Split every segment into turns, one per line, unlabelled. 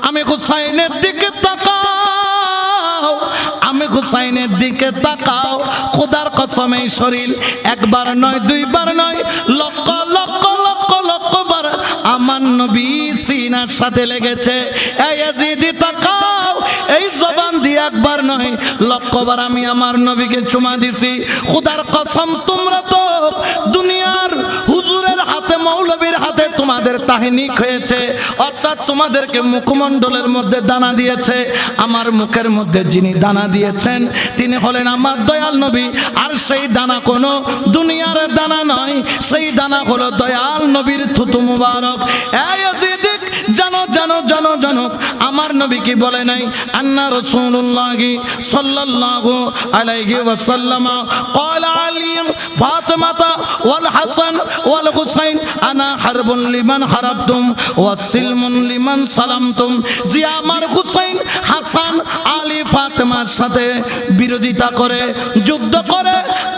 আমি হুসাইনের দিকে তাকাও, আমি হুসাইনের দিকে তাকাও। খোদার কসম এই শরীর একবার নয় দুইবার নয় লক্ষ লক্ষ লক্ষ লক্ষবার আমার নবী সিনার সাথে লেগেছে। এই ইয়াজিদি তাকাও, এই জবান দিয়ে একবার নয় লক্ষবার আমি আমার নবীকে চুমা দিছি। খোদার কসম তোমরা তো দুনিয়ার হুজুরের হাতে মৌলবীর হাতে তোমাদের তাহনিক হয়েছে, অর্থাৎ তোমাদেরকে মুখমণ্ডলের মধ্যে দানা দিয়েছে। আমার মুখের মধ্যে যিনি দানা দিয়েছেন তিনি হলেন আমার দয়াল নবী। আর সেই দানা কোনো দুনিয়ার দানা নয়, সেই দানা হলো দয়াল নবীর থুতু মুবারক। এই ইয়াজিদ জানো জানো জানো জানো আমার নবী কি বলে নাই? আন্না রাসূলুল্লাহি সাল্লাল্লাহু আলাইহি ওয়াসাল্লাম ক্বালা আলী ফাতিমাতা ওয়াল হাসান ওয়াল হুসাইন আনা হারবুন লিমান হারাবতুম ওয়া সিলমুন লিমান সালামতুম। যে আমার হুসাইন হাসান আলী ফাতিমার সাথে বিরোধিতা করে যুদ্ধ করে,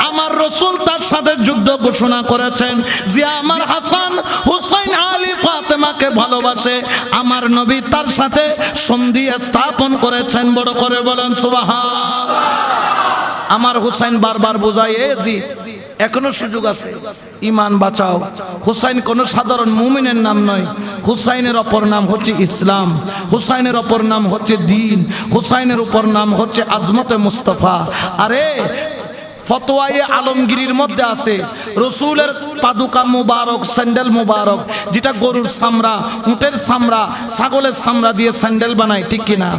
আমার রাসূল তার সাথে যুদ্ধ ঘোষণা করেছেন। যে আমার হাসান হুসাইন আলী ফাতিমাকে ভালোবাসে, আমার নবী তার সাথে সন্ধি স্থাপন করেছেন। বড় করে বলেন সুবহানাল্লাহ। আমার হুসাইন বারবার বোঝায় এজি এখনো সুযোগ আছে, ঈমান বাঁচাও। হুসাইন কোন সাধারণ মুমিনের নাম নয়, হুসাইনের অপর নাম হচ্ছে ইসলাম, হুসাইনের অপর নাম হচ্ছে দ্বীন, হুসাইনের উপর নাম হচ্ছে আজমতে মুস্তাফা। আরে ফতোয়ায়ে আলমগীরির মধ্যে আছে রসুলের পাদুকা মুবারক, স্যান্ডেল মুবারক, যেটা গরুর চামড়া, উটের চামড়া, ছাগলের চামড়া দিয়ে স্যান্ডেল বানায়, ঠিক কিনা?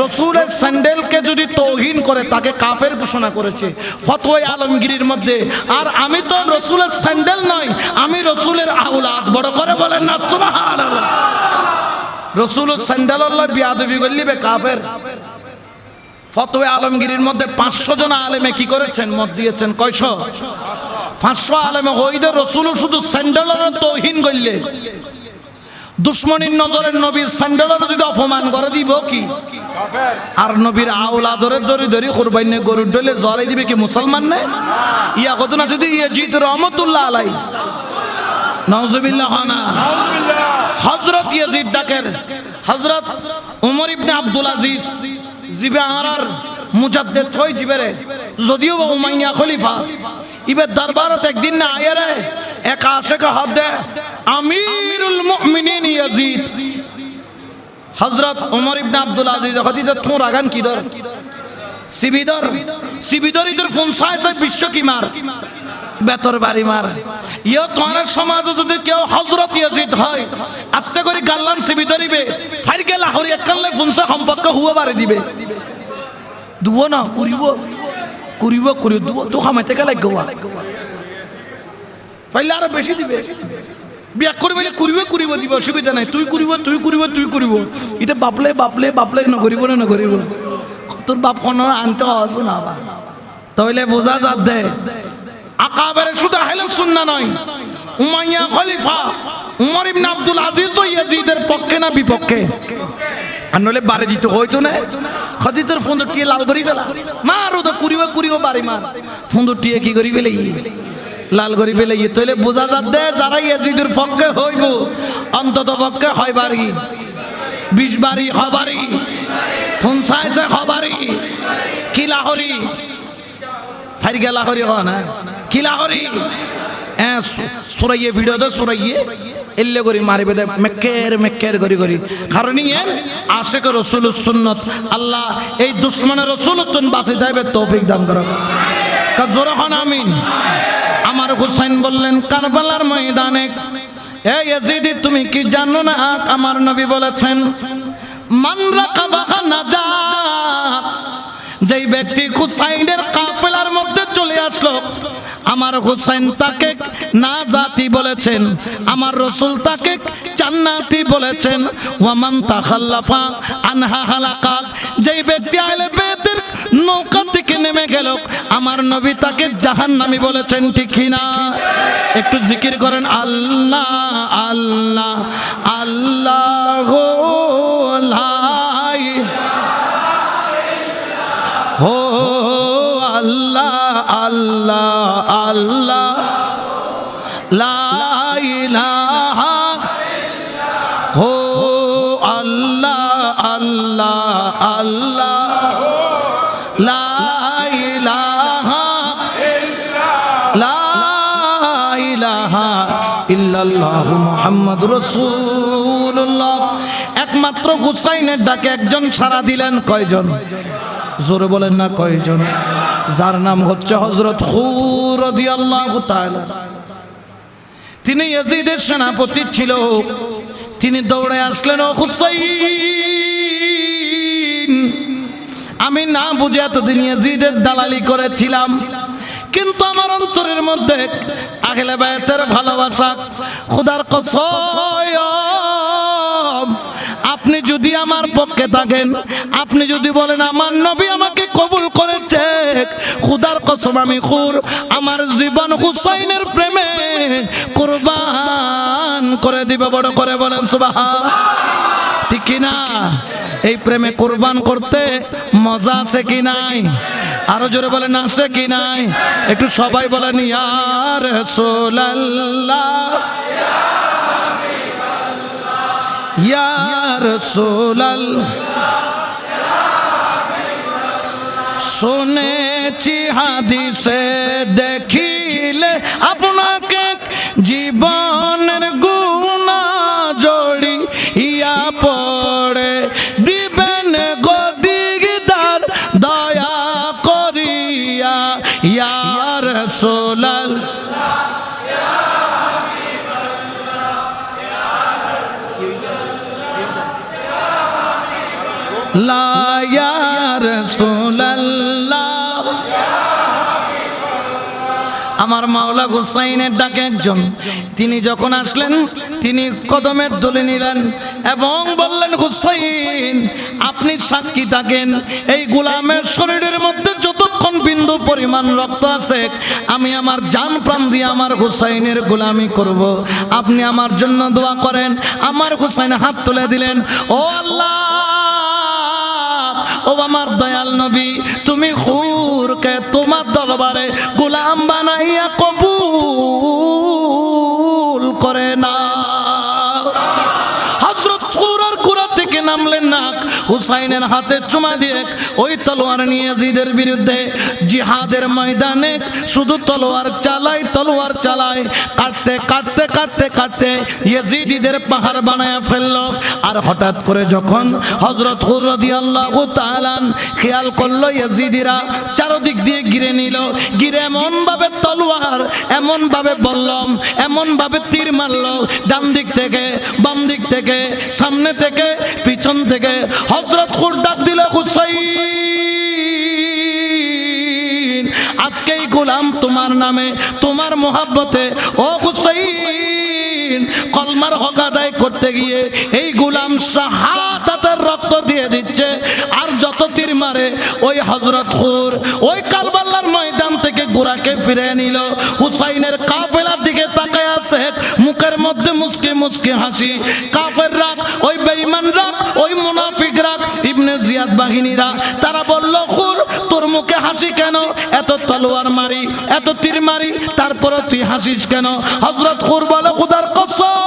রসুলের স্যান্ডেলকে যদি তৌহিন করে তাকে কাফের ঘোষণা করেছে ফতোয়ায়ে আলমগীরির মধ্যে। আর আমি তো রসুলের স্যান্ডেল নয়, আমি রসুলের আওলাদ। বড় করে বলেন না সুবহানাল্লাহ। রসুলের স্যান্ডেল আল্লাহ বিয়াদবি করলিবে কাফের। ফতোয়া আলমগীরির মধ্যে 500 জন আলেমে কি করেছেন? মত দিয়েছেন। কয়শো? 500 আলেমে হইদে রসুল শুধু স্যান্ডেলের তৌহিন করলে দুশ্মনীর নজরের নবীর স্যান্ডেলের যদি অপমান করে দিব কি? আর নবীর আওলা ধরে ধরে ধরে কুরবানি গরুর ডলে জড়াই দিবে কি মুসলমান না? ইয়া কত না যদি ইয়াজিদ রহমাতুল্লাহ আলাইহি নাউজুবিল্লাহ না হযরত ইয়াজিদ ডাকের হযরত ওমর ইবনে আব্দুল আজিজ জিবে আরার মুজাদ্দিদ হই জিবেরে যদিও উমাইয়া খলিফা ইবে দরবারত একদিন না আয়ারে এক আশিক হাত দে আমিরুল মুমিনিন ইয়াজিদ হযরত ওমর ইবনে আব্দুল আজিজ খদিজা তোর আগান কি দর সিবিদর সিবিদরি তোর পৌঁছায় বিশ্ব কি মার বেতর বাড়ি মার। ইয়া তোমার সমাজে যদি কেউ হযরত ইয়াজিদ হয় আস্তে করে গাল্লান সিবিদরিবে ফাইরকে লাহোরি এককালে পৌঁছা সম্পর্ক হুয়া বাড়ি দিবে। দুও না করিব করিব করিব দুও তো খামাইতে গেলে গোয়া পাইলে আরো বেশি দিবে। বিয়া করবে করিব করিব দিব, অসুবিধা নাই। তুই করিব তুই করিব তুই করিব, এটা বাপলে বাপলে বাপলে নকরিব না নকরিব। তোর বাপ কোনো আনতে আসো না তাহলে বোঝা যাত দে আকাবেরে শুধু আহলে সুন্নাহ নয়, উমাইয়া খলিফা উমর ইবনে আব্দুল আজিজ ও ইয়াজিদের পক্ষে না বিপক্ষে? আর নলে বাড়ি দিতে হইতো না। খদিজের ফুন্দটিয়ে লাল করি ফেলা মার ও তো করিব করিব বাড়ি মার ফুন্দটিয়ে কি করি ফেলে লাল করি ফেলে তাহলে বোঝা যাত দে যারা ইয়াজিদের পক্ষে হইব অন্তত পক্ষে হয় বাড়ি 20 বাড়ি হবারি ফুনসাইছে হবারি কি লাহরি ফাইরগে লাহরি হয় না কি লাহরি সুরাইয়ে ভিডিওতে সুরাইয়ে এল্লে করি মারিবে দে মেক্কের মেক্কের করি করি। কারণ ইয়ে আশিক রাসূলুস সুন্নাত আল্লাহ এই দুশমনের রাসূলুন বাঁচি দেবে তৌফিক দান করুক। কাজরা খান আমিন। আমার হুসাইন বললেন কারবালার ময়দানে, এ ইয়াজিদি তুমি কি জানো না আমার নবী বলেছেন মান রাকাবা নাজাত। যেই ব্যক্তি হুসাইনের কাফেলার মধ্যে চলে আসলো আমার হুসাইন তাকে নাজাতি বলেছেন, আমার রাসূল তাকে জান্নাতি বলেছেন। ওয়া মান তাখাল্লাফা আনহা হালাকা। যেই ব্যক্তি আহলে বাইতের নৌকা থেকে নেমে গেল আমার নবী তাকে জাহান্নামী বলেছেন, ঠিক কি না? একটু জিকির করেন আল্লাহ আল্লাহ আল্লাহু লা হো আল্লাহ আল্লাহ আল্লাহ লা ইলাহা হো আল্লাহ আল্লাহ আল্লাহ লা ইলাহা ইল্লাল্লাহু মুহাম্মাদুর রাসূলুল্লাহ। একমাত্র হুসাইনের ডাকে একজন সাড়া দিলেন। কয়জন? জোরে বলেন না কয়জন? যার নাম হচ্ছে হযরত খুর রাদিয়াল্লাহু তাআলা। তিনি ইয়াজিদের সেনাপতি ছিল। তিনি দৌড়ে আসলেন, ও হুসাইন, আমি না বুঝে এতদিন ইয়াজিদের দালালি করেছিলাম, কিন্তু আমার অন্তরের মধ্যে আহলে বায়তের ভালোবাসা। খোদার কসম, আপনি যদি আমার পক্ষে থাকেন, আপনি যদি বলেন আমার নবী আমাকে কবুল করেছে, খোদার কসম আমি খুর আমার জীবন হুসাইনের প্রেমে কুরবান করে দিব। বড় করে বলেন সুবহান। ঠিক কি না? এই প্রেমে কুরবান করতে মজা আছে কি নাই? আরো জোরে বলেন আছে কি নাই? একটু সবাই বলেন ইয়া রাসূলুল্লাহ ইয়া রাসূলুল্লাহ। শুনেছি হাদিসে দেখিলে আপনাকে জীবনের গুনাহ জড়িয়া পড়ে দিবেন গদিদার দয়া করিয়া ইয়া রাসূলুল্লাহ। লা ইয়া রাসূলুল্লাহ। আমার মাওলা হুসাইনের ডাকে একজন, তিনি যখন আসলেন তিনি কদমের দলে নিলেন এবং বললেন, হুসাইন আপনি সাক্ষী থাকেন, এই গোলামের শরীরের মধ্যে যতক্ষণ বিন্দু পরিমাণ রক্ত আছে আমি আমার জান প্রাণ দিয়ে আমার হুসাইনের গোলামি করব। আপনি আমার জন্য দোয়া করেন। আমার হুসাইন হাত তুলে দিলেন, ও আল্লাহ, ও আমার দয়াল নবী, তুমি খুরকে তোমার দরবারে গোলাম বানাইয়া কবুল করে না। হযরত খুরের কুরা থেকে নামলেন না, হুসাইনের হাতে চুমা দিয়ে ওই তলোয়ার নিয়ে ইয়াজিদের বিরুদ্ধে জিহাদের ময়দানে শুধু তলোয়ার চালায় তলোয়ার চালায়, কাটতে কাটতে কাটতে কাটতে ইয়াজিদিদের পাহাড় বানায়া ফেললো। আর হঠাৎ করে যখন হযরত খুর রাদিয়াল্লাহু তাআলা খেয়াল করলো ইয়াজিদিরা চারদিক দিয়ে ঘিরে নিল, ঘিরে এমন ভাবে তলোয়ার, এমন ভাবে বললাম, এমন ভাবে তীর মারলো, ডান দিক থেকে বাম দিক থেকে সামনে থেকে পিছন থেকে। হযরত খুর ডাক দিল, হুসাইন আজকে এই গোলাম তোমার নামে তোমার মোহাব্বতে, ও হুসাইন কলমার হক আদায় করতে গিয়ে এই গোলাম শাহাদাতের রক্ত দিয়ে দিচ্ছে। আর যত তীর মারে ওই হযরত খুর ওই কারবালার ময়দান থেকে গোরাকে ফিরে নিল। হুসাইনের কাফেলার দিকে তাকায় আছে, মুখের মধ্যে মুস্কি মুস্কি হাসি। কাফেররা, ওই বেঈমানরা, ওই মুনাফিকরা, ইবনে জিয়াদ বাহিনীরা, তারা বলল, খুর তোর মুখে হাসি কেন? এত তলোয়ার মারি, এত তীর মারি, তারপরে তুই হাসিস কেন? হযরত খুর বলে, খোদার কসম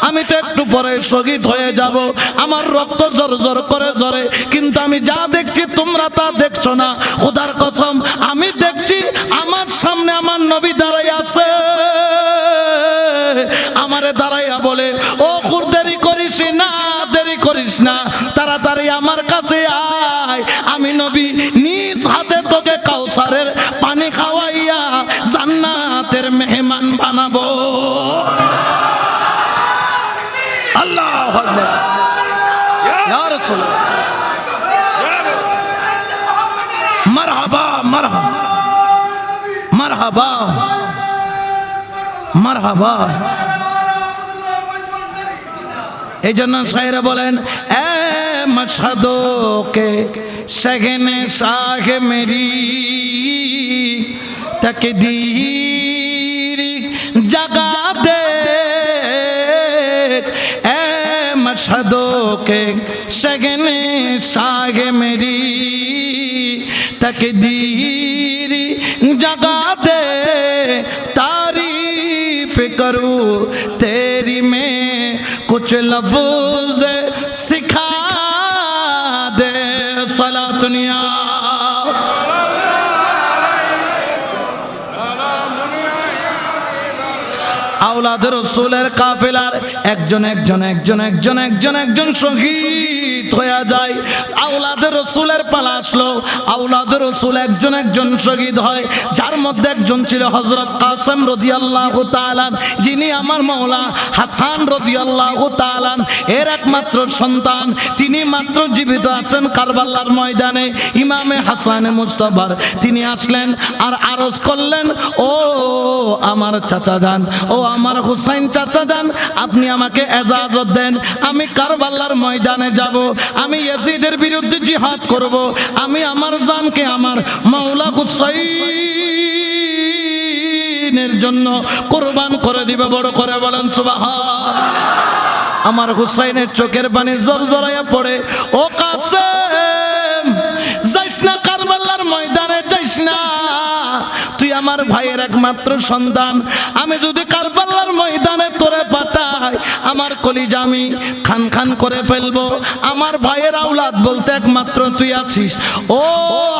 আমি তো একটু পরে শহীদ হয়ে যাব, আমার রক্ত জোর জোর করে ঝরে, কিন্তু আমি যা দেখছি তোমরা তা দেখছো না। খোদার কসম আমি দেখছি আমার সামনে আমার নবী দাঁড়াই আছে। আমারে দাঁড়াইয়া বলে, ও খুর দেরি করিস না, দেরি করিস না, তাড়াতাড়ি আমার কাছে আয়, আমি নবী নিজ হাতে তোকে কাউসারের পানি খাওয়াইয়া জান্নাতের মেহমান বানাবো। আল্লাহু আকবার, ইয়া রাসূলুল্লাহ, মারহাবা মারহাবা মারহাবা মারহাবা। এই জন্য শায়েরা বলেন, এ মশহাদোকে শহনে শাহ মেরি তকদীর जगा दे ए मशहदों के शगने शाह मेरी तकदीर जगा दे तारीफ करूँ तेरी में कुछ लफ्ज़ আওলাদে রাসূলের কাফেলার একজন শহীদ হয়ে যায়। আওলাদে রাসূলের পালা আসলো, আওলাদে রাসূল একজন শহীদ হয়, যার মধ্যে একজন ছিল হযরত কাসেম রাদিয়াল্লাহু তাআলা, যিনি আমার মাওলা হাসান রাদিয়াল্লাহু তাআলা এর একমাত্র সন্তান। তিনি মাত্র জীবিত আছেন কারবালার ময়দানে। ইমামে হাসানে মুজতবা তিনি আসলেন আর আরজ করলেন, ও আমার চাচা যান, ও আমার হুসাইন চাচা যান, আপনি আমাকে এজাজত দেন, আমি কারবালার ময়দানে যাব, আমি ইয়াজিদের বিরুদ্ধে জিহাদ করব, আমি আমার জানকে আমার মাওলা হুসাইনের জন্য কুরবান করে দিব। বড় করে বলেন সুবহান। আমার হুসাইনের চোখের পানি জরজরাইয়া পড়ে, ও কাসেম যাইস না কারবালার ময়দানে, যাইস না, তুই আমার ভাইয়ের একমাত্র সন্তান, আমি যদি কারবালার ময়দানে তোরে পাঠাই আমার কলিজা আমি খান খান করে ফেলবো। আমার ভাইয়ের আওলাদ বলতে একমাত্র তুই আছিস, ও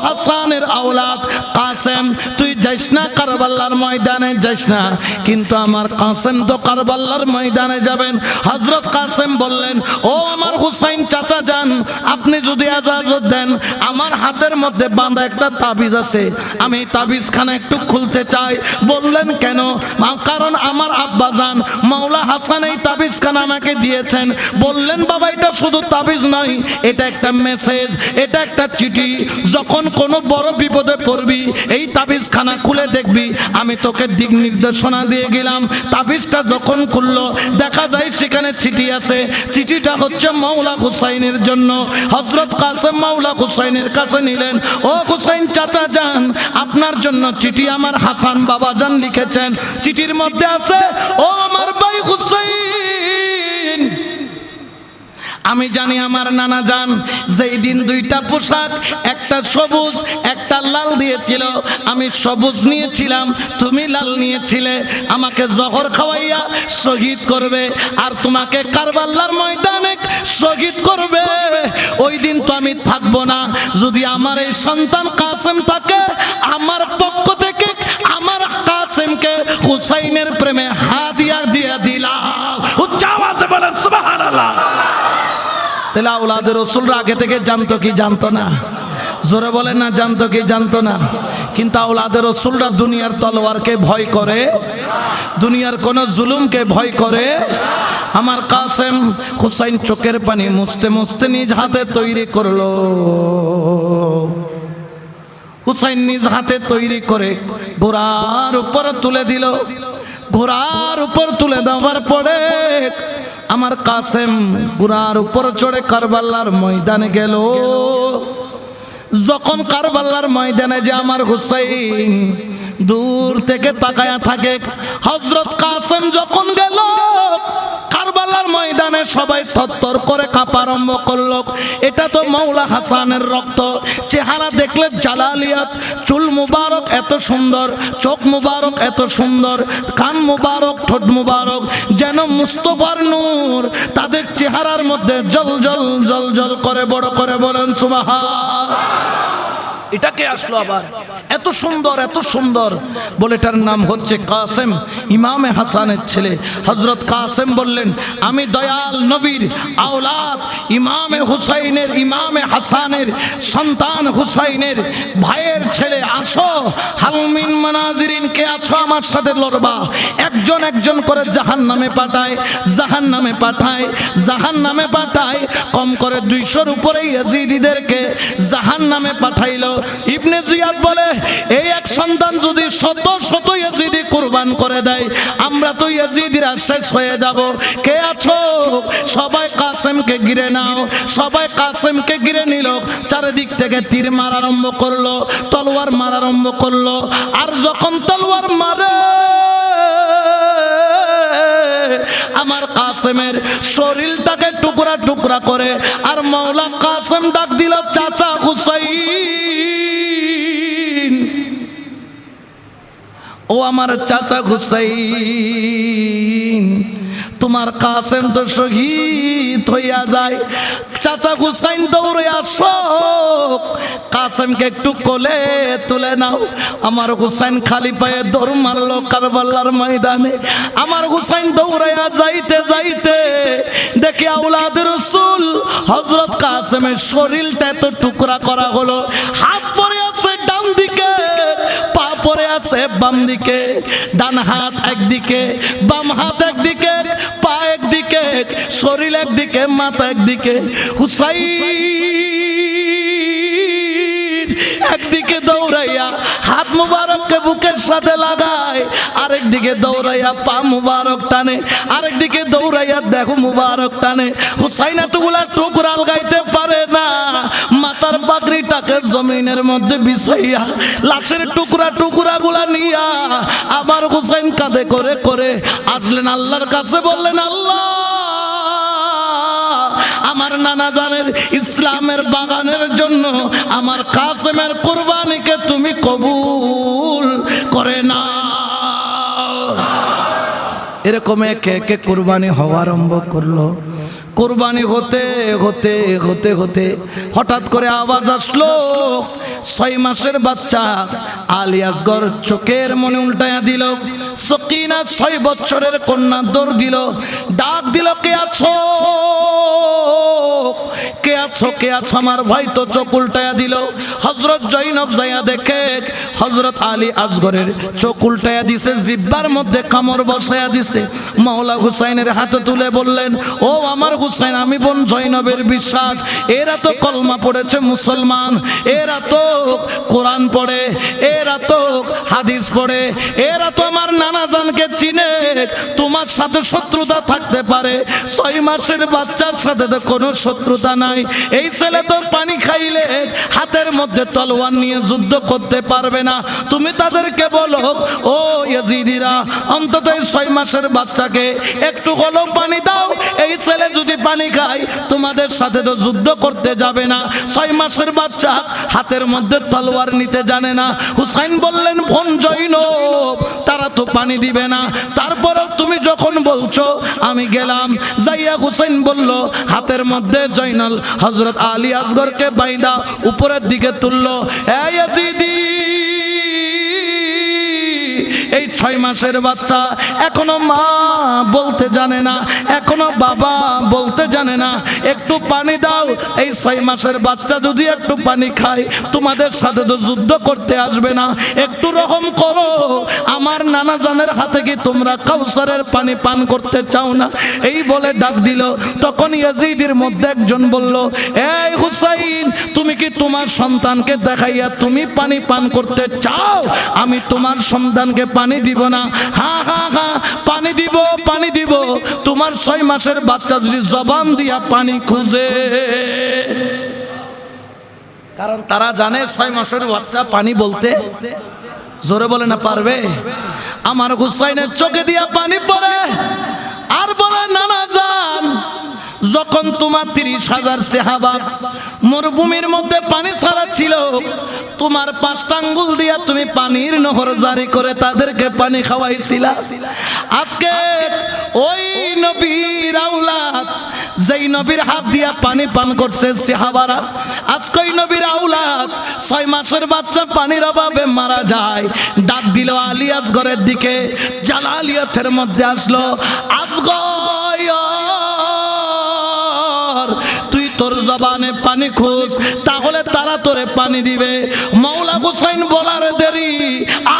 হাসানের আওলাদ কাসেম, তুই যাইস না কারবালার ময়দানে, যাইস না। কিন্তু আমার কাসেম তো কারবালার ময়দানে যাবেন। হযরত কাসেম বললেন, ও আমার হুসাইন চাচা যান, আপনি যদি ইজাজত দেন, আমার হাতের মধ্যে বাঁধা একটা তাবিজ আছে, আমি তাবিজখানা একটু খুলতে চাই। বললেন কেন? কারণ আমার আব্বাজান মাওলা হাসান এই তাবিজখানা আমাকে দিয়েছেন। বললেন বাবা, এটা শুধু তাবিজ নয়, এটা একটা মেসেজ, এটা একটা চিঠি, যখন কোনো বড় বিপদে পড়বি এই তাবিজখানা খুলে দেখবি, আমি তোকে দিক নির্দেশনা দিয়ে গেলাম। তাবিজটা যখন খুললো দেখা যায় সেখানে চিঠি আছে, চিঠিটা হচ্ছে মাওলা হুসাইনের জন্য। হযরত কাসেম মাওলা হুসাইনের কাছে নিলেন, ও হুসাইন চাচা যান, আপনার জন্য চিঠি আমার হাসান বাবা জান লিখেছেন। চিঠির মধ্যে আছে, ও আমার ভাই হুসাইন, আমি জানি আমার নানা জান যেই দিন দুইটা পোশাক, একটা সবুজ একটা লাল দিয়েছিল, আমি সবুজ নিয়েছিলাম, তুমি লাল নিয়েছিলে, আমাকে জহর খাওয়াইয়া শহীদ করবে আর তোমাকে কারবালার ময়দানে শহীদ করবে। ওই দিন তো আমি থাকবো না, যদি আমার এই সন্তান কাসেম থাকে, আমার পক্ষ থেকে আমার কাসেমকে হুসাইনের প্রেমে হাদিয়া দিয়ে দিলাম। উচ্চ আওয়াজে বলেন সুবহানাল্লাহ। তাহলে আওলাদের রাসূলরা আগে থেকে জানতো কি জানতো না? জোরে বলেন না, জানতো কি জানতো না? কিন্তু আওলাদের রাসূলরা দুনিয়ার তলোয়ারকে ভয় করে, দুনিয়ার কোন জুলুমকে ভয় করে। আমার কাসেম হুসাইন চোখের পানি মুছতে মুছতে নিজ হাতে তৈরি করলো, হুসাইন নিজ হাতে তৈরি করে ঘোড়ার উপর তুলে দিল। ঘোড়ার উপর তুলে দেওয়ার পরে আমার কাসেম ঘোড়ার উপর চড়ে কারবালার ময়দানে গেল। যখন কারবালার ময়দানে যে আমার হুসাইন দূর থেকে তাকায়া থাকে, হযরত কাসেম যখন গেল কারবালার ময়দানে সবাই থরথর করে কাঁপা আরম্ভ করলো। এটা তো মাওলা হাসানের রক্ত, চেহারা দেখলে জালালিয়াত, চুল মুবারক এত সুন্দর, চোখ মুবারক এত সুন্দর, কান মুবারক, ঠোঁট মুবারক যেন মুস্তফার নূর তাদের চেহারার মধ্যে জল জল জল জল করে। বড় করে বলেন সুবহান। এটাকে আসলো আবার এত সুন্দর এত সুন্দর বলে, এটার নাম হচ্ছে কাসেম, ইমামে হাসানের ছেলে। হযরত কাসেম বললেন, আমি দয়াল নবীর আওলাদ ইমামে হুসাইনের, ইমামে হাসানের সন্তান হুসাইনের ভাইয়ের ছেলে, আসো হালমিন মানাজিরিন, কে আছো আমার সাথে লড়বা। একজন একজন করে জাহান্নামে পাঠায়, জাহান্নামে পাঠায়, জাহান্নামে পাঠায়। কম করে 200-র উপরে ইয়াজিদিদেরকে জাহান্নামে পাঠাইলো। ইবনে জিয়াদ বলে, এই এক সন্তান যদি শত শত ইয়াজিদি কুরবান করে দেয়, আমরা তো ইয়াজিদিরা শেষ হয়ে যাব। কে আছো? সবাই কাসেমকে ঘিরে নাও। সবাই কাসেমকে ঘিরে নিল, চারিদিক থেকে তীর মারা আরম্ভ করলো, তলোয়ার মারা আরম্ভ করলো। আর যখন তলোয়ার মারে আমার কাসেমের শরীরটাকে টুকরা টুকরা করে, আর মাওলা কাসেম ডাক দিল, চাচা হুসাইন, ও আমার চাচা হুসাইন, তোমার কাসেম তো শহীদ হইয়া যায়। চাচা হুসাইন দৌড়ে আসো, কাসেমকে একটু কোলে তুলে নাও। আমার হুসাইন খালি পায়ে দৌড় মারলো কারবালার ময়দানে। আমার হুসাইন দৌড়াইয়া যাইতে যাইতে দেখি আওলাদ রাসূল হযরত কাসেমের শরীরটা এত টুকরা করা হলো। হাত পড়ে আছে ডান দিকে, পা পড়ে আছে বাম দিকে, ডান হাত একদিকে, বাম হাত একদিকে, পা একদিকে, শরীর একদিকে, মাথা একদিকে। হুসাইন একদিকে দৌড়াইয়া হাত মুবারককে বুকের সাথে লাগায়, আরেকদিকে দৌড়াইয়া পা মুবারক টানে, আরেকদিকে দৌড়াইয়া দেখো মুবারক টানে। হুসাইন এতগুলা টুকরা আলগাইতে পারে না, মাথার পাগড়িটাকে জমিনের মধ্যে বিছাইয়া লাশের টুকরা টুকরা গুলা নিয়া আবার হুসাইন কাঁধে করে করে আসলেন আল্লাহর কাছে, বললেন আল্লাহ আমার নানা জানের ইসলামের বাগানের জন্য আমার কাসেমের কুরবানিকে তুমি কবুল করে না। এরকম একে একে কুরবানি হওয়া আরম্ভ করলো। কুরবানি হতে হতে হতে হতে হঠাৎ করে আওয়াজ আসলো, 6 মাসের বাচ্চা আলী আসগর চোখের মনে উল্টায়া দিল। সকিনা 6 বছরের কন্যা দৌড় দিল, ডাক দিল, কে আছো, কে আছো, কে আছো? আমার ভাই তো চোখ উল্টায়া দিল। হযরত জৈনব যাইয়া দেখে হযরত আলী আসগরের চোখ উল্টায়া দিছে, জিহ্বার মধ্যে কামড় বসায়া দিছে। মাওলা হুসাইনের হাতে তুলে বললেন, ও আমার হুসাইন, আমি বোন জৈনবের বিশ্বাস, এরা তো কলমা পড়েছে মুসলমান, এরা তো কোরআন পড়ে, এরা তো হাদিস পড়ে, এরা তো আমার নানা জানকে চিনে, তোমার সাথে শত্রুতা থাকতে পারে, 6 মাসের বাচ্চার সাথে তো কোনো শত্রুতা নাই। এই ছেলে তো পানি খাইলে হাতের মধ্যে তলোয়ার নিয়ে যুদ্ধ করতে পারবে না, তুমি তাদেরকে বলো, ও ইয়াজিদিরা, অন্তত এই 6 মাসের বাচ্চাকে একটু হলেও পানি দাও, এই ছেলে যদি পানি খায় তোমাদের সাথে তো যুদ্ধ করতে যাবে না। 6 মাসের বাচ্চা হাতের মধ্যে তলোয়ার নিতে জানে না। হুসাইন বললেন, বোন জৈনব, তারা তো পানি দিবে না, তারপরেও তুমি যখন বলছো আমি গেলাম। যাইয়া হুসাইন বলল, হাতের মধ্যে জৈনল হযরত আলী আসগরকে বাইদা উপরের দিকে তুললো। এই ইয়াজিদি, এই 6 মাসের বাচ্চা এখনো মা বলতে জানে না, এখনো বাবা বলতে জানে না, একটু পানি দাও। এই 6 মাসের বাচ্চা যদি একটু পানি খায় তোমাদের সাথে তো যুদ্ধ করতে আসবে না, একটু রকম করো। আমার নানা জানের হাতে কি তোমরা কাউসারের পানি পান করতে চাও না? এই বলে ডাক দিল। তখন ইয়াজিদের মধ্যে একজন বলল, এই হুসাইন, তুমি কি তোমার সন্তানকে দেখাইয়া তুমি পানি পান করতে চাও? আমি তোমার সন্তানকে পানি দিব না। হা হা হা, পানি দিব, পানি দিব। তোমার 6 মাসের বাচ্চা যদি জবান দিয়া পানি খুঁজে, কারণ তারা জানে 6 মাসের বাচ্চা পানি বলতে জোরে বলে না পারবে। আমার হুসাইনের চোখে দিয়া পানি পড়ে আর বলে, নানা জান, যখন তোমার 30,000 সাহাবা মরুভূমির মধ্যে পানি ছাড়া ছিল, তোমার 5টা আঙ্গুল দিয়া তুমি পানির নহর জারি করে তাদেরকে পানি খাওয়াইছিলা। আজকে ওই নবীর আওলাদ, যেই নবীর হাত দিয়া পানি পান করছে সাহাবারা, আজকে ওই নবীর আওলাদ 6 মাসের বাচ্চা পানির অভাবে মারা যায়। ডাক দিল আলী আসগরের দিকে, জালালিয়াতের মধ্যে আসলো, আসগর, তুই তোর জবানে পানি খুঁজ, তাহলে তারা তোরে পানি দিবে। মাওলা হুসাইন বলার দেরি,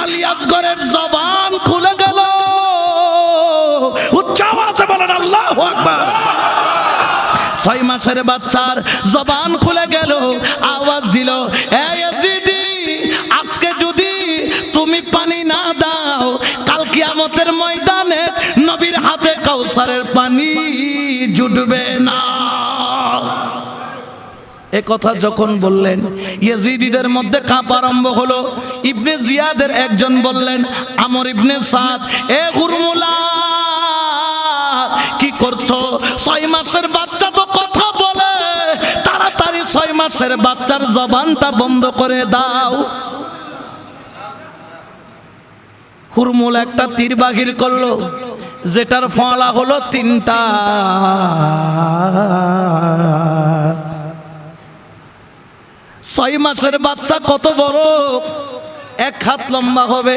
আলী আসগরের জবান খুলে গেল। উচ্চ আওয়াজে বলেন আল্লাহু আকবার। 6 মাসের বাচ্চার জবান খুলে গেল, আওয়াজ দিল, এই ইয়াজিদি, আজকে যদি তুমি পানি না দাও, কাল কিয়ামতের ময়দানে নবীর হাতে কাউসারের পানি জুটবে না। এ কথা যখন বললেন, ইয়াজিদিদের মধ্যে কাঁপ আরম্ভ হলো। ইবনে জিয়াদের একজন বললেন, আমর ইবনে সাদ, এ হুরমুলা, কি করছো? 6 মাসের বাচ্চা তো কথা বলে, তাড়াতাড়ি 6 মাসের বাচ্চার জবানটা বন্ধ করে দাও। হুরমুল একটা তীর বাহির করলো, যেটার ফলা হলো 3টা। 6 মাসের বাচ্চা কত বড়, 1 হাত লম্বা হবে,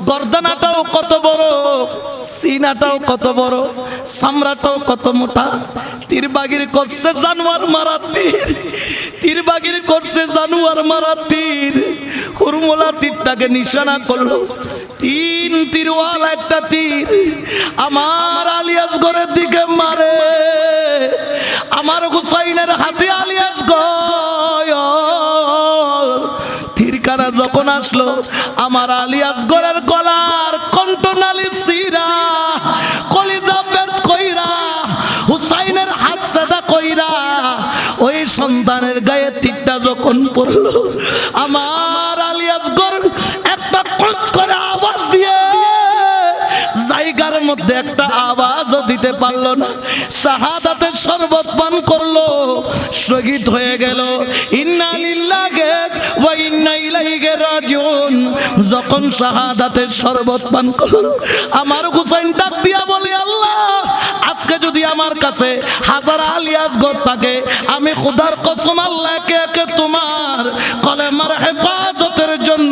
গর্দানাটাও কত বড়, সিনাটাও কত বড়, চামড়াটাও কত মোটা। তীরবাগির করছে জানোয়ার মারা তীর, তীরবাগির করছে জানোয়ার মারা তীর। হুরমুলা তীরটাকে নিশানা করলো, 3 তীরওয়ালা একটা তীর আমার আলিয়াসগড়ের দিকে মারে। আমার হুসাইনের হাতে আলিয়াসগড় তীরকানা যখন আসলো, আমার আলিয়াসগড়ের গলার কণ্ঠনালী সিরা, কলিজা বেদ কইরা, হুসাইনের হাত সাদা কইরা ওই সন্তানের গায়ে তীরটা যখন পড়লো, আমার আলিয়াসগড় একটা কট করে আওয়াজ দিয়ে জায়গার মধ্যে একটা আওয়াজও দিতে পারলো না। শাহাদাতের শরবত পান করলো, শহীদ হয়ে গেল। ইন্না লিল্লাহি ওয়া ইন্না ইলাইহি রাজিউন। যখন শাহাদাতের শরবত পান করলো, আমার হুসাইন ডাক দিয়া বলে, আল্লাহ আজকে যদি আমার কাছে 1000 আলিয়াসগড় থাকে, আমি খোদার কসম আল্লাহকে একে তোমার কলেমার হেফাজতের জন্য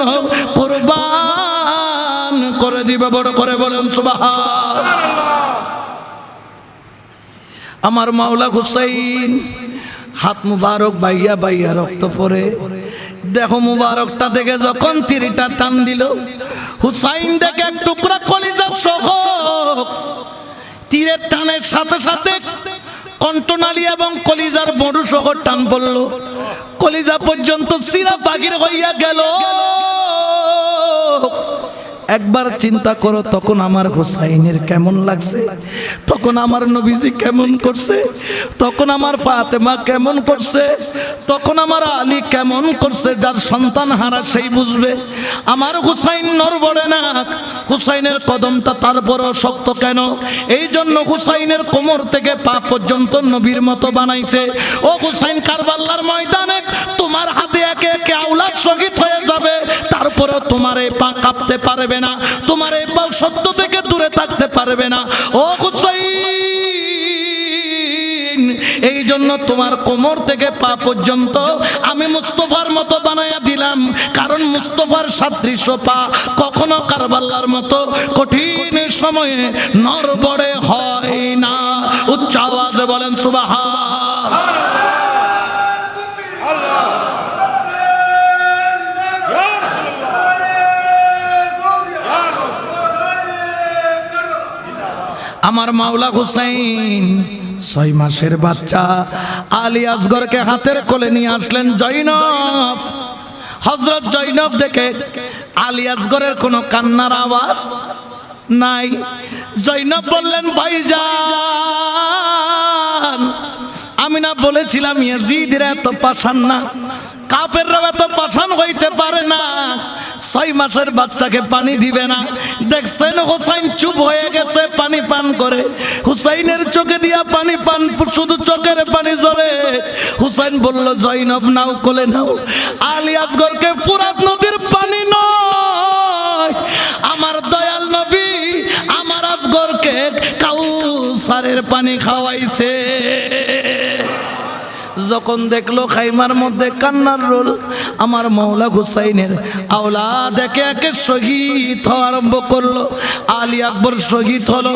কুরবান করে দিবে। বড় করে বলেন সুবহানাল্লাহ। আমার মাওলা হুসাইন হাত মুবারক বাইয়া বাইয়া রক্ত পড়ে, দেহ মুবারকটা দেখে যখন তীরটা টান দিল, হুসাইন দেখে এক টুকরা কলিজা সহ তীরের টানের সাথে সাথে কণ্ঠনালী এবং কলিজার বড় সহ টান পড়ল, কলিজা পর্যন্ত সিরা বাগির হইয়া গেল। একবার চিন্তা করো, তখন আমার হুসাইনের কেমন লাগছে, তখন আমার নবীজি কেমন করছে, তখন আমার ফাতেমা কেমন করছে, তখন আমার আলী কেমন করছে। যার সন্তান হারা সেই বুঝবে। আমার হুসাইন নড়বড়ে না, হুসাইনের কদমটা তারপরও শক্ত কেন? এই জন্য হুসাইনের কোমর থেকে পা পর্যন্ত নবীর মতো বানাইছে। ও হুসাইন, কারবালার ময়দানে তোমার হাতে একে একে আওলাদ শহীদ হয়ে যাবে, তারপরেও তোমার এই পা কাঁপতে পারবে না, তোমার এই পা সত্য থেকে দূরে থাকতে পারবে না। ও হুসাইন, এই জন্য তোমার কোমর থেকে পা পর্যন্ত আমি মুস্তাফার মতো বানায়া দিলাম, কারণ মুস্তাফার সাদৃশ্য পা কখনো কারবালার মতো কঠিন সময়ে নড়বড়ে হয় না। উচ্চ আওয়াজে বলেন সুবহানাল্লাহ। আমার মাওলা হুসাইন 6 মাসের বাচ্চা আলিয়াসগড়কে হাতের কোলে নিয়ে আসলেন জয়নব। হযরত জয়নব দেখে আলিয়াসগড়ের কোনো কান্নার আওয়াজ নাই। জয়নব বললেন, ভাইজান, আমি না বলেছিলাম ইয়াজিদের এত পাষাণ না, কাফেররা এত পাষাণ হইতে পারে না, 6 মাসের বাচ্চাকে পানি দিবে না। দেখছেন হুসাইন চুপ হয়ে গেছে, পানি পান করে। হুসাইনের চোখে দিয়া পানি পান, শুধু চোখের পানি ঝরে। হুসাইন বলল, জয়নব নাও, কোলে নাও। আলিয়াসগড়কে ফুরাত নদীর পানি নয়, আমার দয়াল নবী আমার আসগরকে কাউসারের পানি খাওয়াইছে। যখন দেখলো খাইমার মধ্যে কান্নার রোল, আমার মাওলা হুসাইনের আওলাদ একে একে শহীদ হওয়া আরম্ভ করলো। আলী আকবর শহীদ হলো,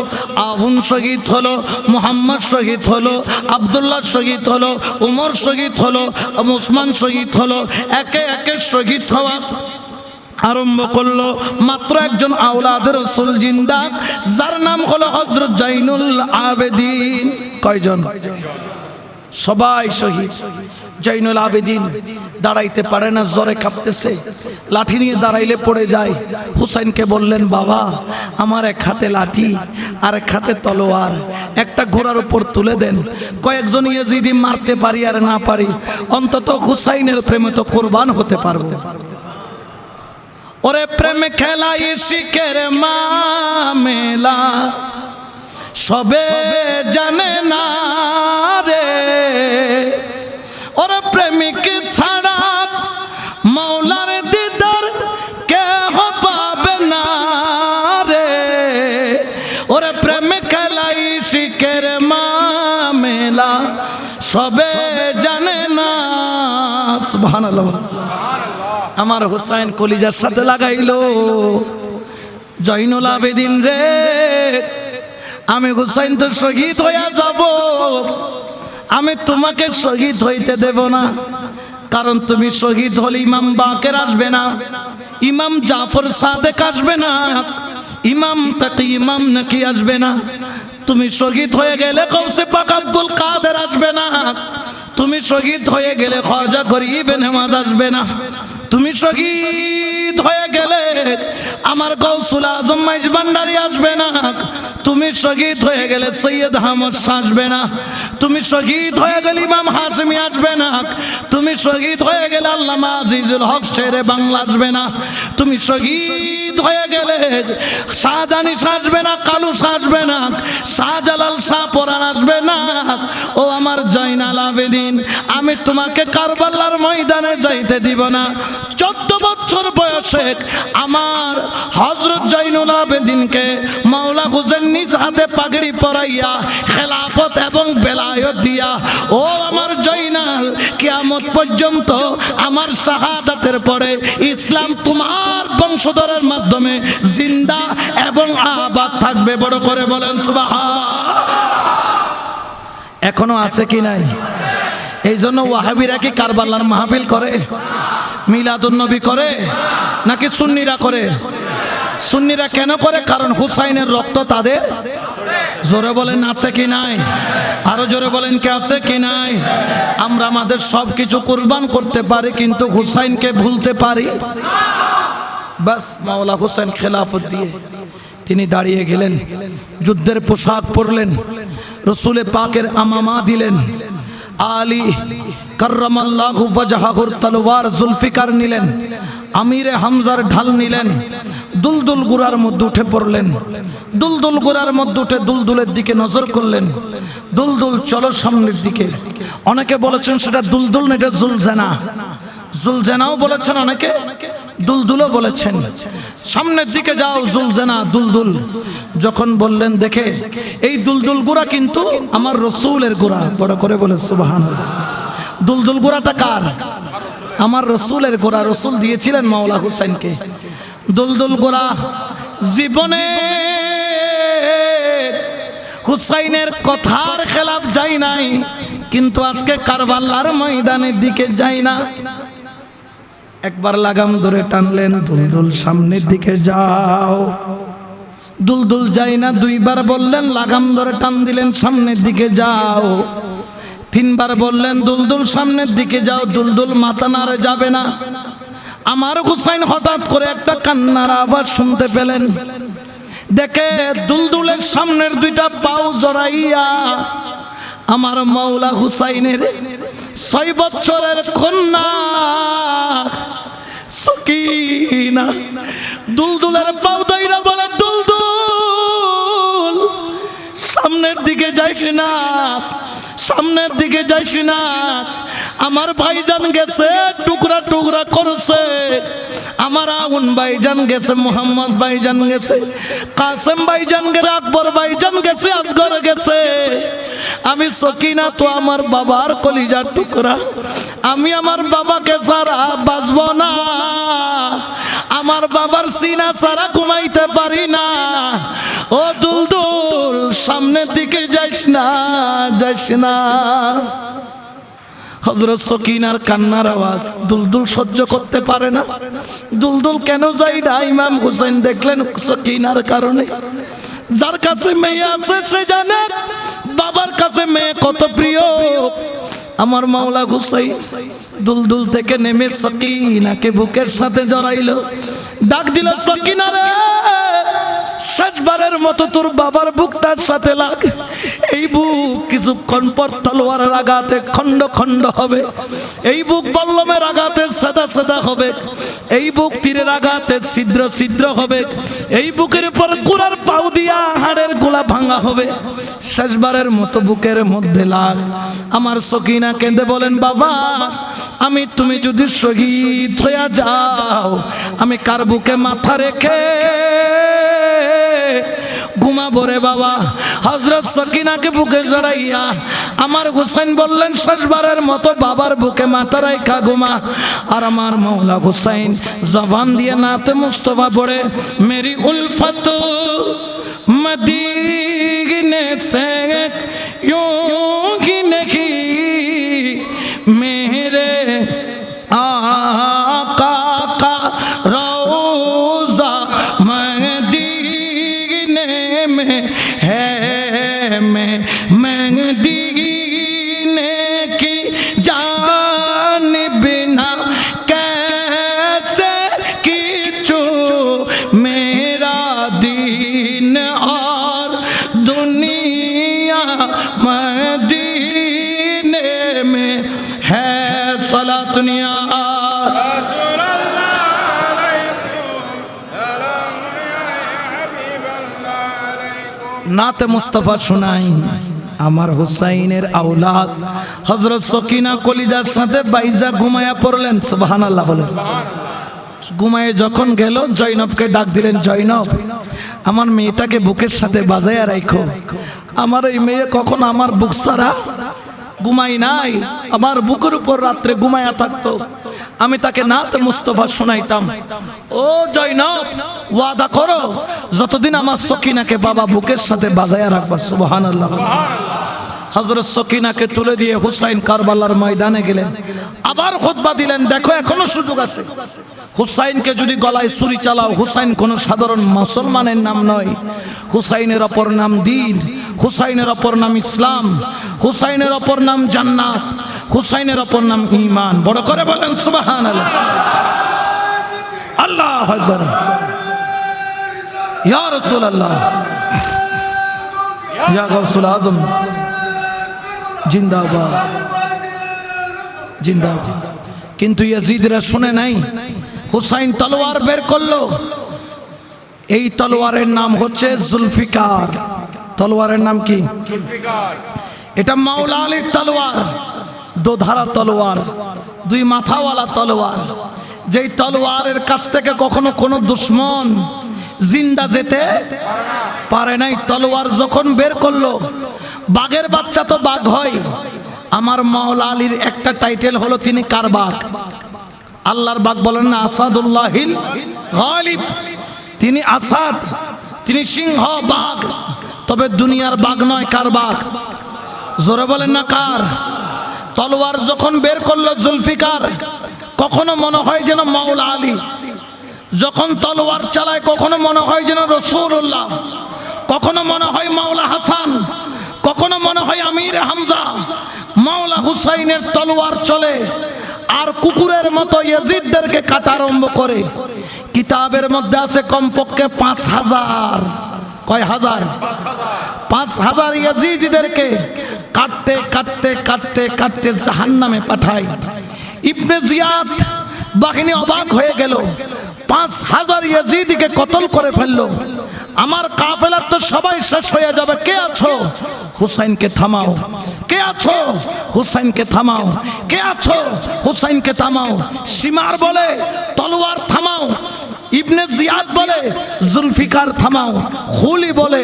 আহুন শহীদ হলো, মুহাম্মদ শহীদ হলো, আব্দুল্লাহ শহীদ হলো, উমর শহীদ হলো, উসমান শহীদ হলো। একে একে শহীদ হওয়া আরম্ভ করলো। মাত্র একজন আওলাদের রাসূল জিন্দা, যার নাম হলো হযরত জয়নুল আবেদিন। কয়জন? সবাই শহীদ। জয়নুল আবেদিন দাঁড়াইতে পারে না, জ্বরে কাঁপতেছে, লাঠি নিয়ে দাঁড়াইলে পড়ে যায়। হুসাইনকে বললেন, বাবা, আমার এক হাতে লাঠি আর এক হাতে তলোয়ার, একটা ঘোড়ার উপর তুলে দেন। কয়েকজন ইয়েজিদি মারতে পারি আর না পারি, অন্তত হুসাইনের প্রেমে তো কুরবান হতে পারবো। ওরে প্রেম খেলা ইশিকের মামেলা সবে জানে না রে, ওরে প্রেমিক ছাড়া মৌলার দিদার কেহ পাবে না রে। ওরে প্রেম জানে না। সুবহানাল্লাহ। আমার হুসাইন কলিজার সাথে লাগাইলো, জয়নুল আবেদিন রে, আমি হুসাইন তো শহীদ হইয়া যাব, আমি তোমাকে শহীদ হইতে দেব না। কারণ তুমি শহীদ হলে ইমাম বাকের আসবে না, ইমাম জাফর সাদেক আসবে না, ইমাম তাকি ইমাম নাকি আসবে না। তুমি শহীদ হয়ে গেলে কৌসে পাক আব্দুল কাদের আসবে না, তুমি শহীদ হয়ে গেলে খাজা গরিব নওয়াজ আসবে না, তুমি শহীদ হয়ে গেলে আমার গৌসুল আজম মাইজ ভান্ডারী আসবে না, তুমি শহীদ হয়ে গেলে সৈয়দ আহমদ শাহ আসবে না, তুমি শহীদ হয়ে গেলে ইমাম হাশমি আসবে না, তুমি শহীদ হয়ে গেলে আল্লামা আজিজুল হক শেরে বাংলা আসবে না, তুমি শহীদ হয়ে গেলে শাহজাহানি শাহ আসবে না, কালু শাহ আসবে না, শাহজালাল শাহ পরান আসবে না। ও আমার জয়নাল আবেদিন, আমি তোমাকে কারবালার ময়দানে যাইতে দিব না। 14 বছর বয়সে আমার হযরত জয়নুল আবেদিনকে মাওলা হুসেন নিজ হাতে পাগড়ি পরাইয়া খেলাফত এবং বেলায়েত দিয়া, ও আমার জয়নাল, কিয়ামত পর্যন্ত আমার শাহাদাতের পরে ইসলাম তোমার বংশধরের মাধ্যমে জিন্দা এবং আবাদ থাকবে। বড় করে বলেন সুবহানাল্লাহ। এখনো আছে কি নাই? এই জন্য ওয়াহাবিরা কি কারবালার মাহফিল করে, মিলাদুন নবী করে, নাকি সুন্নিরা করে? সুন্নিরা কেন করে? কারণ হুসাইনের রক্ত তাদের। জোরে বলেন আছে কি নাই? আরো জোরে বলেন কে আছে কি নাই? আমরা আমাদের সব কিছু কুরবান করতে পারি, কিন্তু হুসাইনকে ভুলতে পারি? বাস মাওলা হুসেন খেলাফত দিয়ে তিনি দাঁড়িয়ে গেলেন, যুদ্ধের পোশাক পরলেন, রসুলে পাকের আমামা দিলেন, আলী কাররামাল্লাহু ওয়াজহাহুর তলোয়ার জুলফিকার নিলেন, আমিরে হামজার ঢাল নিলেন, দুলদুল গুরার মধ্যে উঠে পড়লেন, দুলদুল গুরার মধ্যে উঠে দুলদুলের দিকে নজর করলেন, দুলদুল চলো সামনের দিকে। অনেকে বলেছেন সেটা দুলদুল না, এটা জুলজানা, জুলজানাও বলেছেন অনেকে, দুলদুলও বলেছেন। সামনের দিকে যাও জুলজানা, দুলদুল। যখন বললেন দেখে এই দুলদুল গুড়া কিন্তু আমার রসুলের গুড়া। বড় করে বলে সুবহানাল্লাহ। দুলদুল গুড়াটা কার? আমার রসুলের গুড়া। রসুল দিয়েছিলেন মাওলা হুসাইনকে দুলদুল গুড়া। জীবনে হুসাইনের কথার খেলাফ যাই নাই, কিন্তু আজকে কারবালার ময়দানের দিকে যাই না। একবার লাগাম ধরে টানলেন, দুলদুল সামনের দিকে যাও। দুলদুল যাই না। দুইবার বললেন, লাগাম ধরে টান দিলেন, সামনের দিকে যাও। তিনবার বললেন, দুলদুল সামনের দিকে যাও। দুলদুল মাথা নাড়ে যাবে না। আমার হুসাইন হঠাৎ করে একটা কান্নার আওয়াজ শুনতে পেলেন। দেখে দুলদুলের সামনের দুইটা পাও জড়াইয়া আমার মাওলা হুসাইনের 6 বছরের কন্যা সকিনা দুলদুলের পাও ধইরা বলে, দুলদুল সামনের দিকে যাইস না, সামনের দিকে যাইস না। আমার ভাইজান গেছে, টুকরা টুকরা করছে। আমার আউন ভাইজান গেছে, মোহাম্মদ ভাইজান গেছে, কাসেম ভাইজান গেছে, আকবর ভাইজান গেছে, আসগর গেছে। আমি সকিনা তো আমার বাবার কলিজার টুকরা, আমি আমার বাবাকে ছাড়া বাঁচব না। আমার বাবার সিনা ছাড়া ঘুমাইতে পারি না। ও দুলদুল সামনের দিকে যাইস না, যাইস না। হযরত সকিনার কান্নার আওয়াজ দুলদুল সহ্য করতে পারে না। দুলদুল কেন যায় না? ইমাম হুসাইন দেখলেন সকিনার কারণে। যার কাছে মেয়ে আছে সে জানে বাবার কাছে মেয়ে কত প্রিয়। আমার মাওলা হুসাইন দুলদুল থেকে নেমে সকিনাকে বুকের সাথে জড়াইলো, ডাক দিল, সকিনা রে, শেষবারের মতো তোর বাবার বুকটার সাথে লাগ। এই বুক কিছুক্ষণ পর তলোয়ারের আঘাতে খন্ড খন্ড হবে, এই বুক বল্লমের আঘাতে সাদা সাদা হবে, এই বুক তীরের আঘাতে ছিদ্র ছিদ্র হবে, এই বুকের উপর গোলার পাও দিয়া হাড়ের গোলা ভাঙা হবে। শেষবারের মতো বুকের মধ্যে লাগ। আমার সকিনা কেঁদে বলেন, বাবা আমি তুমি যদি শহীদ হইয়া যাও, আমি কার বুকে মাথা রেখে ঘুমাবো রে বাবা। হযরত সকিনাকে বুকে জড়াইয়া আমার হুসাইন বললেন শেষবারের মতো বাবার বুকে মাথা রাইখা ঘুমা। আর আমার মওলা হুসাইন জবান দিয়ে নাতে মুস্তাফা পড়ে মেরি উলফত मदीने से यूं ही नहीं मेरे आका का रोज़ा मदीने में है। मैं मदीने की जान बिना कैसे कीचू मेरा दीन और दुनिया मदीने में है। सलातुनिया नाते मुस्तफा सुनाई আমার হুসাইনের আওলাদ হযরত সকিনা কলিজার সাথে বাইজা ঘুমায়া পড়লেন। সুবহানাল্লাহ বলেন। ঘুমায়ে যখন গেল জয়নবকে ডাক দিলেন, জয়নব আমার মেয়েটাকে বুকের সাথে বাজায়া রাখো। আমার এই মেয়ে কখন আমার বুক ছাড়া ঘুমাই নাই, আমার বুকের উপর রাত্রে ঘুমায়া থাকতো, আমি তাকে নাতে মুস্তাফা শোনাইতাম। ও জয়নব ওয়াদা করো যতদিন আমার সকিনাকে বাবা বুকের সাথে বাজায়া রাখবা। সুবহানাল্লাহ। হযরত সকিনাকে তুলে দিয়ে হুসাইন কারবালার ময়দানে গেলেন, আবার খুতবা দিলেন, দেখো এখনো সুযোগ আছে। হুসাইনকে যদি গলায় ছুরি চালাও, হুসাইন কোনো সাধারণ মুসলমানের নাম নয়, হুসাইনের অপর নাম দ্বীন, হুসাইনের অপর নাম ইসলাম, হুসাইনের অপর নাম জান্নাত, হুসাইনের অপর নাম ঈমান। বড় করে বলেন সুবহানাল্লাহ। আল্লাহু আকবার। ইয়া রাসূলুল্লাহ, ইয়া গাউসুল আজম জিন্দাবাদ, জিন্দাবাদ। কিন্তু ইয়াজিদরা শুনে নাই। হুসাইন তলোয়ার বের করলো, এই তলোয়ারের নাম হচ্ছে জুলফিকার। তলোয়ারের নাম কি? জুলফিকার। এটা মাওলা আলীর তলোয়ার, দোধারা তলোয়ার, দুই মাথাওয়ালা তলোয়ার। যেই তলোয়ারের কাছ থেকে কখনো কোনো দুশমন জিন্দা যেতে পারে নাই। তলোয়ার যখন বের করলো, বাঘের বাচ্চা তো বাঘ হয়। আমার মাওলা আলীর একটা টাইটেল হলো তিনি কার বাঘ? আল্লাহর বাঘ বলেন না আসাদুল্লাহিল গালিব। তিনি আসাদ, তিনি সিংহ বাঘ, তবে দুনিয়ার বাঘ নয়। কার বাঘ? জোরে বলেন না কার? তলোয়ার যখন বের করলো জুলফিকার, কখনো মনে হয় যেন মাওলা আলী, যখন তলোয়ার চালায় কখনো মনে হয় যেন রাসূলুল্লাহ, কখনো মনে হয় মাওলা হাসান, কখনো মনে হয় আমির হামজা। মাওলা হুসাইনের তলোয়ার চলে আর কুকুরের মতো ইয়াজিদদেরকে কাটা আরম্ভ করে। কিতাবের মধ্যে আছে কমপক্ষে 5000। কয় হাজার? 5000 ইয়াজিদদেরকে কাটতে কাটতে কাটতে কাটতে জাহান্নামে পাঠায়। ইবনে জিয়াদ বাহিনী অবাক হয়ে গেল, 5000 ইয়াজিদকে কতল করে ফেললো। আমার কাফেলা তো সবাই শেষ হয়ে যাবে, কে আছো? হুসাইনকে থামাও। কে আছো? হুসাইনকে থামাও। কে আছো? হুসাইনকে থামাও। শিমার বলে তলোয়ার থামাও, ইবনে জিয়াদ বলে জুলফিকার থামাও, খুলি বলে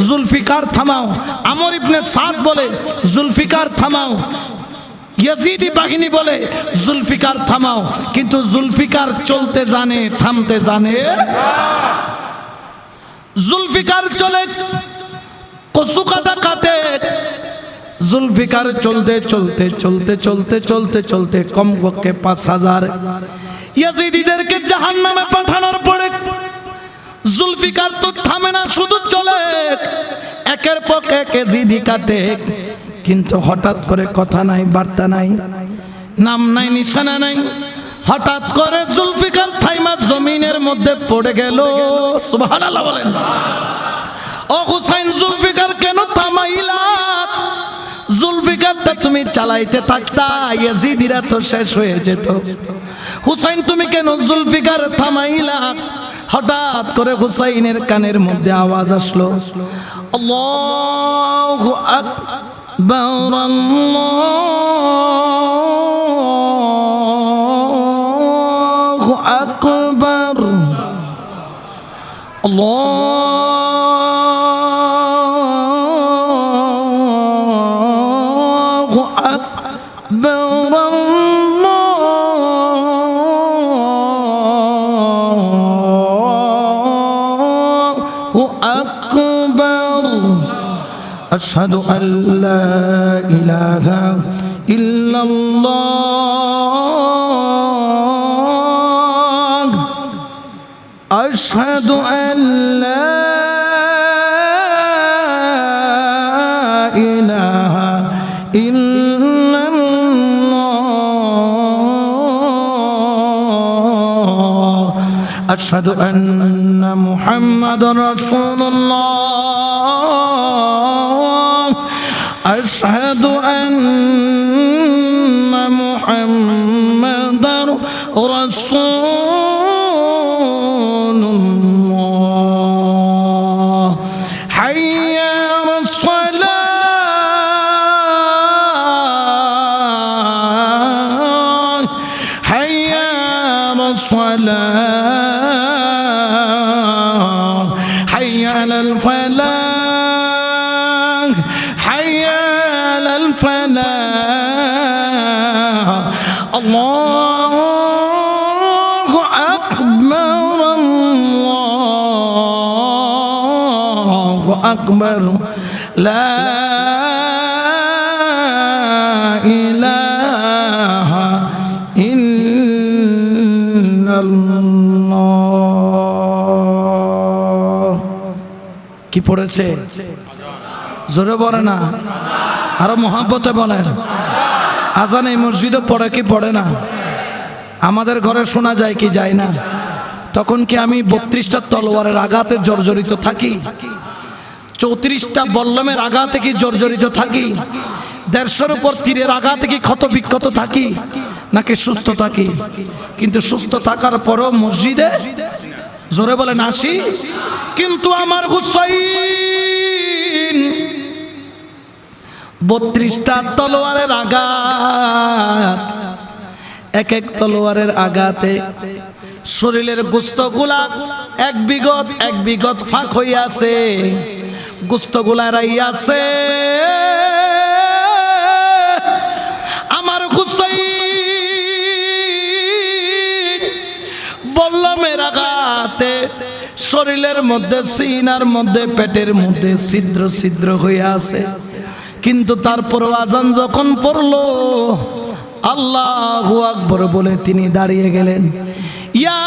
জুলফিকার থামাও, আমর ইবনে সাদ বলে জুলফিকার থামাও, ইয়াজিদি বাহিনী বলে জুলফিকার থামাও। কিন্তু জুলফিকার চলতে জানে, থামতে জানে। জুলফিকার চলে কচু কাটা কাটে। জুলফিকার চলতে চলতে চলতে চলতে চলতে চলতে কমপক্ষে 5000 ইয়াজিদিদেরকে জাহান্নামে পাঠানোর পরে জুলফিকার তো থামে না, শুধু চলে, একের পর এক ইয়াজিদি কাটে। কিন্তু হঠাৎ করে কথা নাই, বার্তা নাই, নাম নাই, নিশানা নাই। হঠাৎ করে জুলফিকার থাইমা জমিনের মধ্যে পড়ে গেল। সুবহানাল্লাহ বলেন। ও হুসাইন, জুলফিকার কেন থামাইলা? জুলফিকারটা তুমি চালাইতে থাকতা, ইয়াজিদিরা তো শেষ হয়ে যেত। হুসাইন তুমি কেন জুলফিকার থামাইলা? হঠাৎ করে হুসাইনের কানের মধ্যে আওয়াজ আসলো, আল্লাহু আকবার, আল্লাহু আকবার, আল্লাহু أكبر الله أكبر أشهد أن لا إله إلا الله أشهد أن لا إله إلا الله أشهد أن محمد رسول الله أشهد أن محمدا رسول الله حي على الصلاة حي على الصلاة حي على الفلاح حي على الفلاح الله أكبر الله أكبر لا إله إلا الله কি পড়েছে জোরে বলে না আরো মহব্বতে বলেন আজান এই মসজিদে পড়ে কি পড়ে না আমাদের ঘরে শোনা যায় কি যায় না তখন কি আমি 32টা তলোয়ারের আঘাতে জর্জরিত থাকি 34টা বল্লমের আঘাতে কি জর্জরিত থাকি 150-এর উপর তীরের আঘাতে কি ক্ষত বিক্ষত থাকি নাকি সুস্থ থাকি কিন্তু সুস্থ থাকার পরও মসজিদে জোরে বলেন আসি কিন্তু আমার হুসাইন 32টা তলোয়ারের আঘাত এক এক তলোয়ারের আঘাতে শরীরের গোশতগুলা এক বিগত ফাঁক হইয়াছে গোশতগুলা রাইয়াছে আমার হুসাইন বল্লমের আঘাতে শরীরের মধ্যে সিনার মধ্যে পেটের মধ্যে ছিদ্র ছিদ্র হয়ে আছে কিন্তু তারপরও আজান যখন পড়লো আল্লাহু আকবার বলে তিনি দাঁড়িয়ে গেলেন ইয়া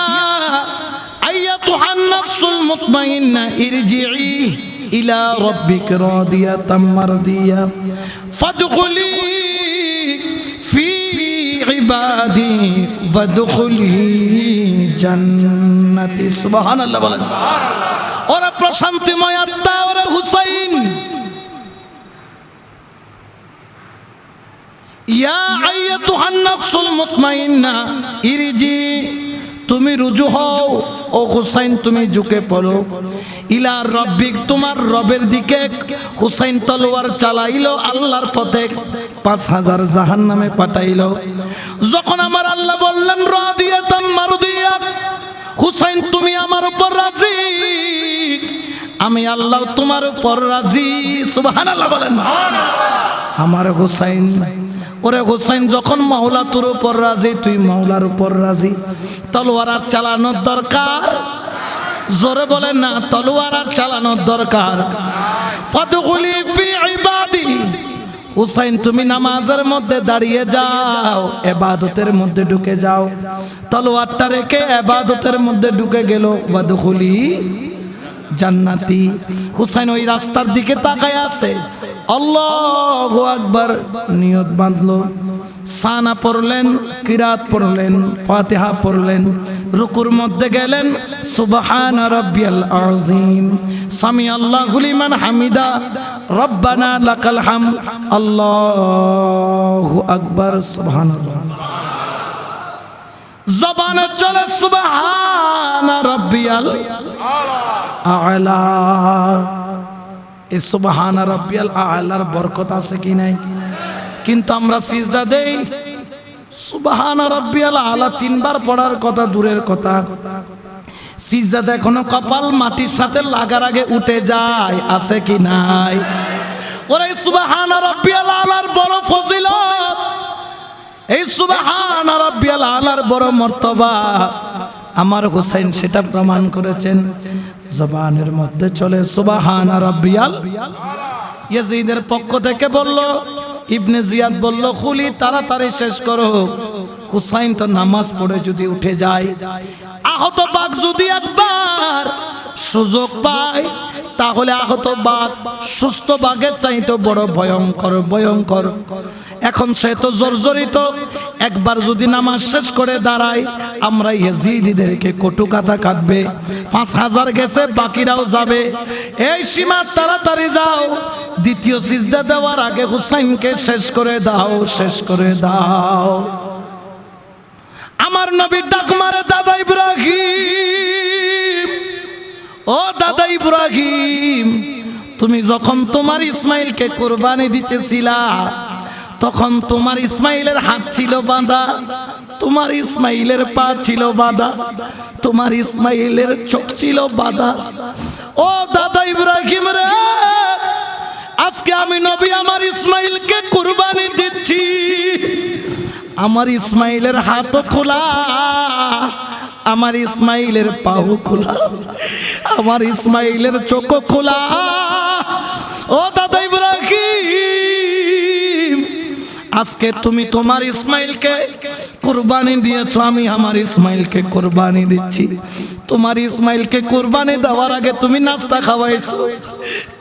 আইয়াতুহান নাফসুল মুতমাইন্না ইরজিই ইলা রাব্বিকা রাদিয়াতাম মারদিয়া ফাদখুলি ফি ইবাদি ওয়াদখুলি জান্নাতি সুবহানাল্লাহ বলেন ওরা প্রশান্তিময় আত্মা ওরা হুসাইন ইয়া আইয়াতুহান নাফসুল মুতমাইন্না ইরজি তুমি রুজু হও ও হুসাইন তুমি ঝুঁকে পড়ো ইলা রাব্বিক তোমার রবের দিকে হুসাইন তলোয়ার চালাইলো আল্লাহর পথে 5000 জাহান্নামে পাঠাইলো যখন আমার আল্লাহ বললেন রাদিয়াতাম মারদিয়া হুসাইন তুমি আমার উপর রাজি আমি আল্লাহ তোমার উপর রাজি সুবহানাল্লাহ বলেন আমার হুসাইন ওরে হুসাইন যখন মাওলা তোর উপর রাজি তুই মাওলার উপর রাজি তলোয়ার আর চালানোর দরকার জোরে বলেন না তলোয়ার আর চালানোর দরকার ফাদখুলি ফি ইবাদি হুসাইন তুমি নামাজের মধ্যে দাঁড়িয়ে যাও ইবাদতের মধ্যে ঢুকে যাও তলোয়ারটা রেখে ইবাদতের মধ্যে ঢুকে গেল ওয়াদখুলি জান্নাতি হুসাইন ওই রাস্তার দিকে তাকায় আছে আল্লাহু আকবার নিয়ত বাঁধলো সানা পড়লেন কিরাত পড়লেন ফাতিহা পড়লেন রুকুর মধ্যে গেলেন সুবহানা রাব্বিয়াল আযীম সামি আল্লাহু লিমান হামিদা রব্বানা লাকাল হামদ আল্লাহু আকবার সুবহানাল্লাহ জবানে চলে সুবহানা রাব্বিয়াল আলা এই সুবহানা রাব্বিয়াল আলার বরকত আছে কি নাই কিন্তু আমরা সিজদা দেই সুবহানা রাব্বিয়াল আলা 3 বার পড়ার কথা দূরের কথা সিজদা এখনো কপাল মাটির সাথে লাগার আগে উঠে যায় আছে কি নাই ওরে সুবহানা রাব্বিয়াল আলার বড় ফজিলত এই সুবহান রাব্বিয়াল আলার বড় মর্তবা আমার হুসাইন সেটা প্রমাণ করেছেন। জবানের মধ্যে চলে সুবহান রাব্বিয়াল। ইয়াজিদের পক্ষ থেকে বলল, ইবনে জিয়াদ বলল, খুলি তাড়াতাড়ি শেষ করো, হুসাইন তো নামাজ পড়ে যদি উঠে যায়, আহত বাঘ যদি একবার সুযোগ পায় তাহলে আহত বাঘ সুস্থ বাঘের চাইতে বড় ভয়ঙ্কর ভয়ঙ্কর। এখন সে তো জর্জরিত, একবার যদি নামাজ শেষ করে দাঁড়ায় আমরা ইয়াজিদিদেরকে কটুকাথা কাটবে। 5000 গেছে, বাকিরাও যাবে। এই সীমা তাড়াতাড়ি যাও, দ্বিতীয় সিজদা দেওয়ার আগে হুসাইনকে শেষ করে দাও, শেষ করে দাও। আমার নবী ডাক মারে, দাদা ইব্রাহিম, ও দাদা ইব্রাহিম, তুমি যখন তোমার ইসমাইলকে কুরবানি দিতেছিলা তখন তোমার ইসমাইলের হাত ছিল বাঁধা, তোমার ইসমাইলের পা ছিল বাঁধা, তোমার ইসমাইলের চোখ ছিল বাঁধা। ও দাদা ইব্রাহিম রে, আজকে আমি নবী আমার ইসমাইলকে কুরবানি দিচ্ছি, আমার ইসমাইলের হাত খোলা, আমার ইসমাইলের পাও খোলা, আমার ইসমাইলের চোখ খোলা। ও দাদা ইব্রাহিম, আজকে তুমি তোমার ইসমাইলকে কুরবানি দিয়েছো, আমি আমার ইসমাইলকে কুরবানি দিচ্ছি। তোমার ইসমাইলকে কুরবানি দেওয়ার আগে তুমি নাস্তা খাওয়াইছো,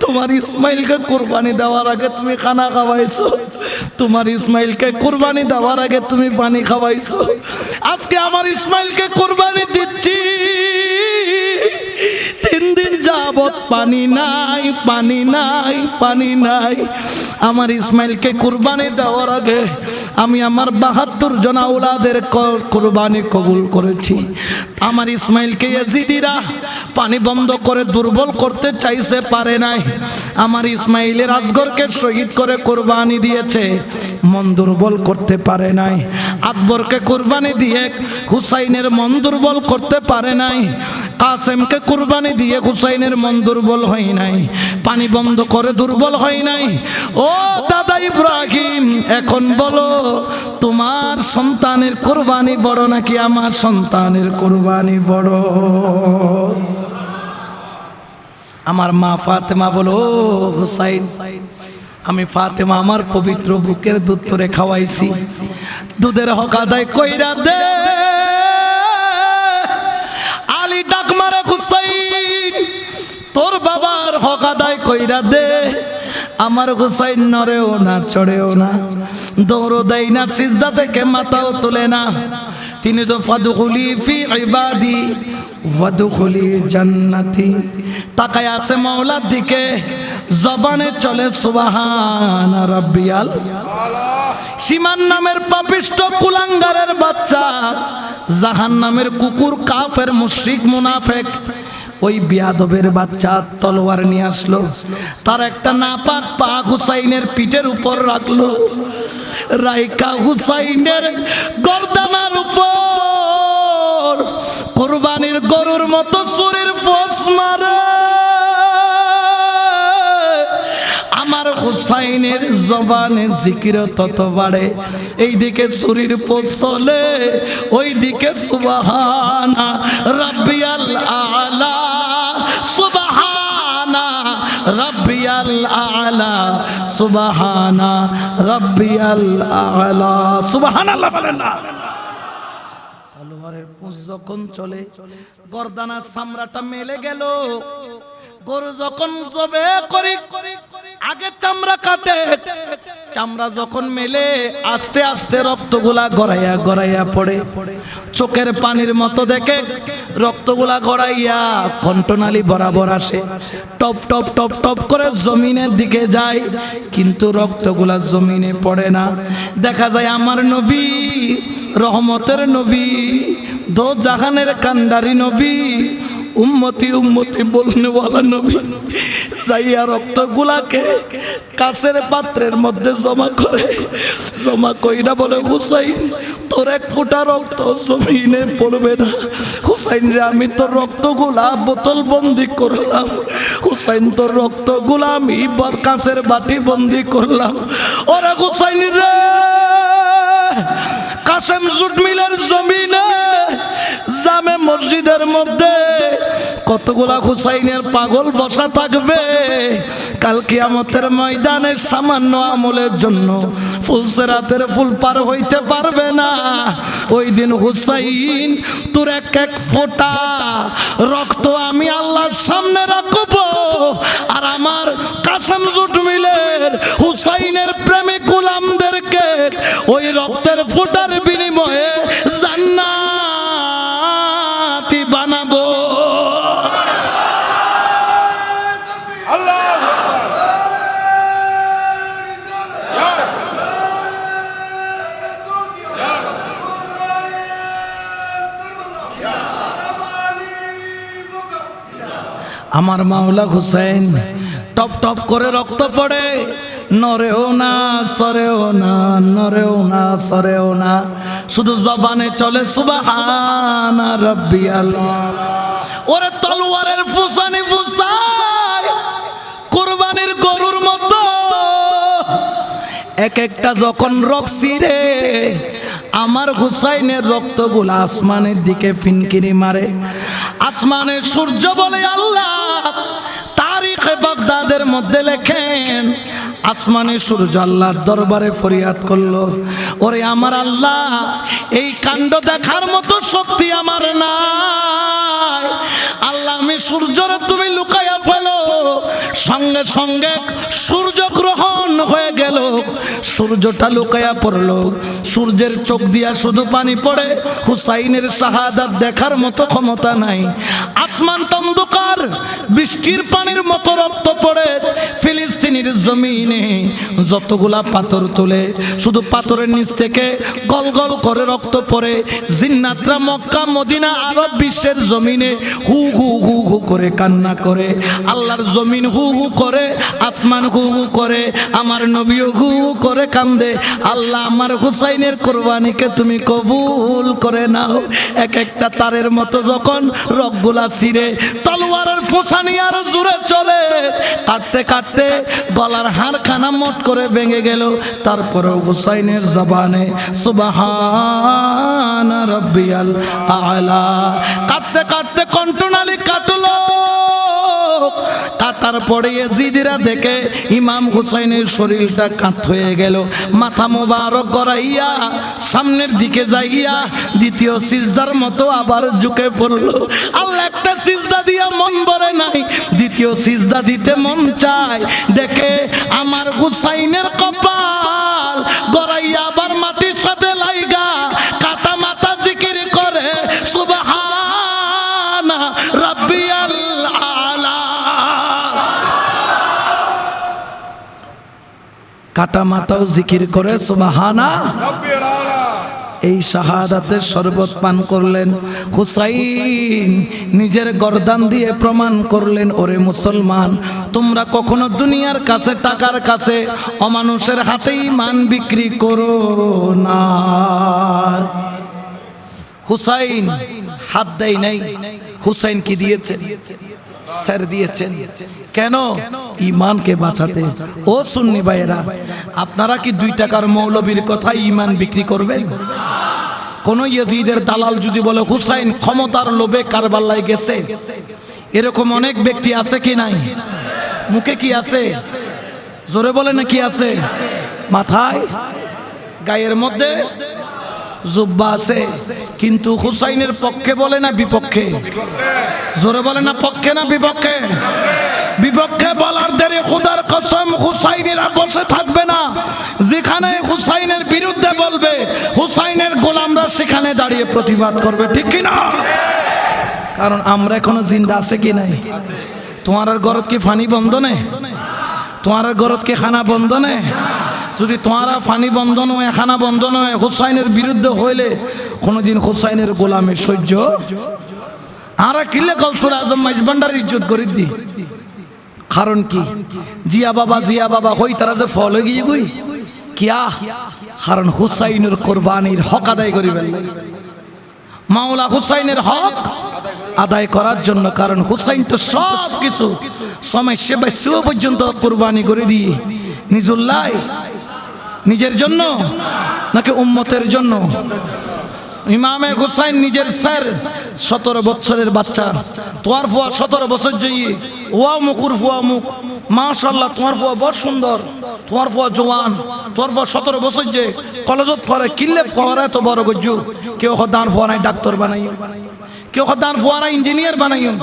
তোমার ইসমাইলকে কুরবানি দেওয়ার আগে তুমি খানা খাওয়াইছো, তোমার ইসমাইলকে কুরবানি দেওয়ার আগে তুমি পানি খাওয়াইছো। আজকে আমার ইসমাইলকে কুরবানি দিচ্ছি, 3 দিন যাবত পানি নাই, পানি নাই, পানি নাই। আমার ইসমাইলকে কুরবানি দেওয়ার আগে আমি আমার 72 জন আওলাদের কুরবানি কবুল করেছি। আমার ইসমাইলকে ইয়াজিদিরা পানি বন্ধ করে দুর্বল করতে চাইছে, পারে নাই। আমার ইসমাইলের আসগরকে শহীদ করে কুরবানি দিয়েছে, মন দুর্বল করতে পারে নাই। আকবরকে কুরবানি দিয়ে হুসাইনের মন দুর্বল করতে পারে নাই। কাসেমকে কুরবানি দিয়ে হুসাইনের মন দুর্বল হয় নাই, পানি বন্ধ করে দুর্বল হয় নাই। ও দাদা ইব্রাহিম, এখন বলো তোমার সন্তানের কুরবানি বড় নাকি আমার সন্তানের কুরবানি বড়? আমার মা ফাতেমা বলো, হুসাইন, আমি ফাতেমা আমার পবিত্র বুকের দুধ তোরে খাওয়াইছি, দুধের হক আদায় কইরা দে। আলী ডাক মারে, হুসাইন তোর বাবার হক আদায় কইরা দে। আমার হুসাইন নড়েও না, চড়েও না, দৌড়ও দেয় না, সিজদা থেকে মাথাও তোলে না। তিনি তো ফাদখুলি ফি ইবাদি ওয়াদখুলি জান্নাতি, তাকায় আছে মাওলার দিকে, জবানে চলে সুবহান রাব্বিয়াল। সীমান নামের পাপিষ্ট কুলাঙ্গারের বাচ্চা, জাহান্নামের কুকুর, কাফের, মুশরিক, মুনাফিক, ওই বিয়াদবের বাচ্চা তলোয়ার নিয়ে আসলো, তার একটা নাপাক পা হুসাইনের পিঠের উপর রাখলো, রাইকা হুসাইনের গর্দানার উপর কুরবানির গরুর মতো শরীর পোষ মারে। আমার হুসাইনের জবানে জিকির তত বাড়ে, এইদিকে শরীর পোষ চলে, ওইদিকে সুবহানা রাব্বিয়াল আলা, সুবহানা রাব্বিয়াল আলা, সুবহানা রাব্বিয়াল আলা। সুবহানাল্লাহ বলেন না। তলোয়ারের পুঁজ যখন চলে, গর্দানার চামড়াটা মেলে গেল। গরু যখন জবে করি আগে চামড়া কাটে, চামড়া যখন মেলে আস্তে আস্তে রক্তগুলা গড়াইয়া গড়াইয়া পড়ে, চোখের পানির মতো দেখে রক্তগুলা গড়াইয়া কণ্ঠনালী বরাবর আসে, টপ টপ টপ টপ করে জমিনের দিকে যায়, কিন্তু রক্তগুলা জমিনে পড়ে না। দেখা যায় আমার নবী, রহমতের নবী, দো জাহানের কান্ডারি নবী, উম্মতি উম্মতি বলনেওয়ালা নবী, যাইয়া রক্তগুলাকে কাছের পাত্রের মধ্যে জমা করে, জমা কইরা বলে, হুসাইন তোর এক ফোঁটা রক্ত জমিনে পড়বে না। হুসাইন রে, আমি তোর রক্তগুলা বোতল বন্দি করলাম, হুসাইন তোর রক্তগুলা আমি কাছের বাটি বন্দি করলাম। ওরে হুসাইন রে, কাসেম জুট মিলের জমিনে জামে মসজিদের মধ্যে কতগুলা হুসাইনের পাগল বসা থাকবে। কাল কিয়ামতের ময়দানে সামান্য আমলের জন্য ফুলসেরাতের ফুল পার হইতে পারবে না। ওই দিন হুসাইন তোর এক এক ফোঁটা রক্ত আমি আল্লাহর সামনে রাখবো, আর আমার কাসেম জুট মিলের হুসাইনের প্রেমিক গোলামদেরকে ওই রক্তের ফোঁটার বিনিময়ে জান্নাতি বানাবো। আমার মাওলা হুসাইন টপ টপ করে রক্ত পড়ে, নরেও না সরেও না, নরেও না সরেও না, শুধু জবানে চলে সুবহানা রাব্বিয়াল। ওরে তলোয়ারের ফুসানি ফুসায় কুরবানির গরুর মতো এক একটা যখন রক্সিরে আমার হুসাইনের রক্তগুলো আসমানের দিকে ফিনকিরি মারে। আসমানের সূর্য বলে আল্লাহ তারিখে বাগদাদের মধ্যে লেখেন, আসমানের সূর্য আল্লাহর দরবারে ফরিয়াদ করলো, ওরে আমার আল্লাহ এই কাণ্ড দেখার মতো শক্তি আমার নাই। আল্লাহ আমি সূর্যরে তুমি লুকাইয়া ফেলো। সঙ্গে সঙ্গে সূর্য গ্রহণ হয়ে গেল, সূর্যটা লুকাইয়া পড়লো, সূর্যের চোখ দিয়া শুধু পানি পড়ে, হুসাইনের শাহাদাত দেখার মতো ক্ষমতা নাই। আসমান অন্ধকার, বৃষ্টির পানির মতো রক্ত পড়ে ফিলিস্তিনের জমিনে যতগুলা পাথর তোলে, শুধু পাথরের নিচ থেকে গল গল করে রক্ত পড়ে। জিন্নাতরা মক্কা মদিনা আরব বিশ্বের জমিনে হু হু হু হু করে কান্না করে, আল্লাহর জমিন হু হু করে, আসমান হু হু করে, আমার নবীও হু হু করে কান্দে। আল্লাহ আমার হুসাইনের কুরবানিকে তুমি কবুল করে নাও। এক একটা তারের মতো যখন রগগুলা ছিঁড়ে তলোয়ারের ফোঁসানি আর জুড়ে চলে, কাটতে কাটতে গলার হাড়খানা মোট করে ভেঙে গেল। তারপরেও হুসাইনের জবানে সুবহানা রাব্বিয়াল আলা, কাটতে কাটতে কণ্ঠনালী কাটলো। কাটার পরে ইয়াজিদিরা দেখে ইমাম হুসাইনের শরীরটা কাত হয়ে গেল, মাথা মোবারক গড়াইয়া সামনের দিকে যাইয়া দ্বিতীয় সিজদার মতো আবার ঝুঁকে পড়লো। আল্লাহ একটা সিজদা দিয়া মন ভরে নাই, দ্বিতীয় সিজদা দিতে মন চায়। দেখে আমার হুসাইনের কপাল গড়াইয়া আবার মাটির সাথে লাইগা কাটা মাথা জিকির করে সুবহানা রাব্বিয়াল আলা। কাটা মাথাও জিকির করে সুবহানা রাব্বিয়াল আলা। এই শাহাদাতের শরবত পান করলেন হুসাইন, নিজের গর্দান দিয়ে প্রমাণ করলেন, ওরে মুসলমান তোমরা কখনো দুনিয়ার কাছে টাকার কাছে অমানুষের হাতে ঈমান বিক্রি করো না। হুসাইন হাত দেয় নাই, হুসাইন কি দিয়েছেন? স্যার দিয়েছেন। কেন? ঈমানকে বাঁচাতে। ও সুন্নি ভাইয়েরা, আপনারা কি 2 টাকার মৌলবীর কথা ঈমান বিক্রি করবেন? কোন ইয়াজিদের দালাল যদি বলে হুসাইন ক্ষমতার লোভে কারবালায় গেছে, এরকম অনেক ব্যক্তি আছে কি নাই? মুখে কি আছে? জোরে বলে না কি আছে? মাথায় গায়ের মধ্যে জুব্বা আছে, কিন্তু হুসাইনের পক্ষে বলে না বিপক্ষে? জোরে বলে না পক্ষে না বিপক্ষে? বিপক্ষে বলার দেরি খোদার কসম হুসাইনেরা বসে থাকবে না। যেখানে হুসাইনের বিরুদ্ধে বলবে হুসাইনের গোলামরা সেখানে দাঁড়িয়ে প্রতিবাদ করবে, ঠিক কি না? কারণ আমরা এখনো জিন্দা আছে কি নাই? তোমার ঘরত কি ফানি বন্ধ নেই? তোমার ঘরত কি খানা বন্ধ নেই? যদি তোমারা ফানি বন্ধ নয়, খানা বন্ধ নয়, হুসাইনের বিরুদ্ধে হইলে কোনদিন হুসাইনের গোলামের সহ্য আর কিলে কলসুর আজম মাইজবান্ডার ইজ্জত করি দি। কারণ কি? জিয়া বাবা হই তারা যে ফল হয়ে গিয়ে গই কিয়া, কারণ হুসাইনের কোরবানির হক আদায় করিবেন মাওলা হুসাইনের হক আদায় করার জন্য। কারণ হুসাইন তো সব কিছু সময় সেবা পর্যন্ত কোরবানি করে দিয়ে নিজুল্লাহ নিজের জন্য নাকি উম্মতের জন্য? ইমামে হুসাইন নিজের স্যার 17 বছরের বাচ্চা, তোমার ফুয়া 17 বছর যাই ওয়া মুকুর ফুয়া মুখ মাশাআল্লাহ, তোমার ফুয়া বড় সুন্দর, তোমার ফুয়া জওয়ান, তোমার ফুয়া 17 বছর যে কলেজত পড়ে কিল্লে পড়ে তো বড় গজ্জু। কেউ খদান ফুয়া নাই ডাক্তার বানাইও, কেউ খদান ফুয়ারা ইঞ্জিনিয়ার বানাইও,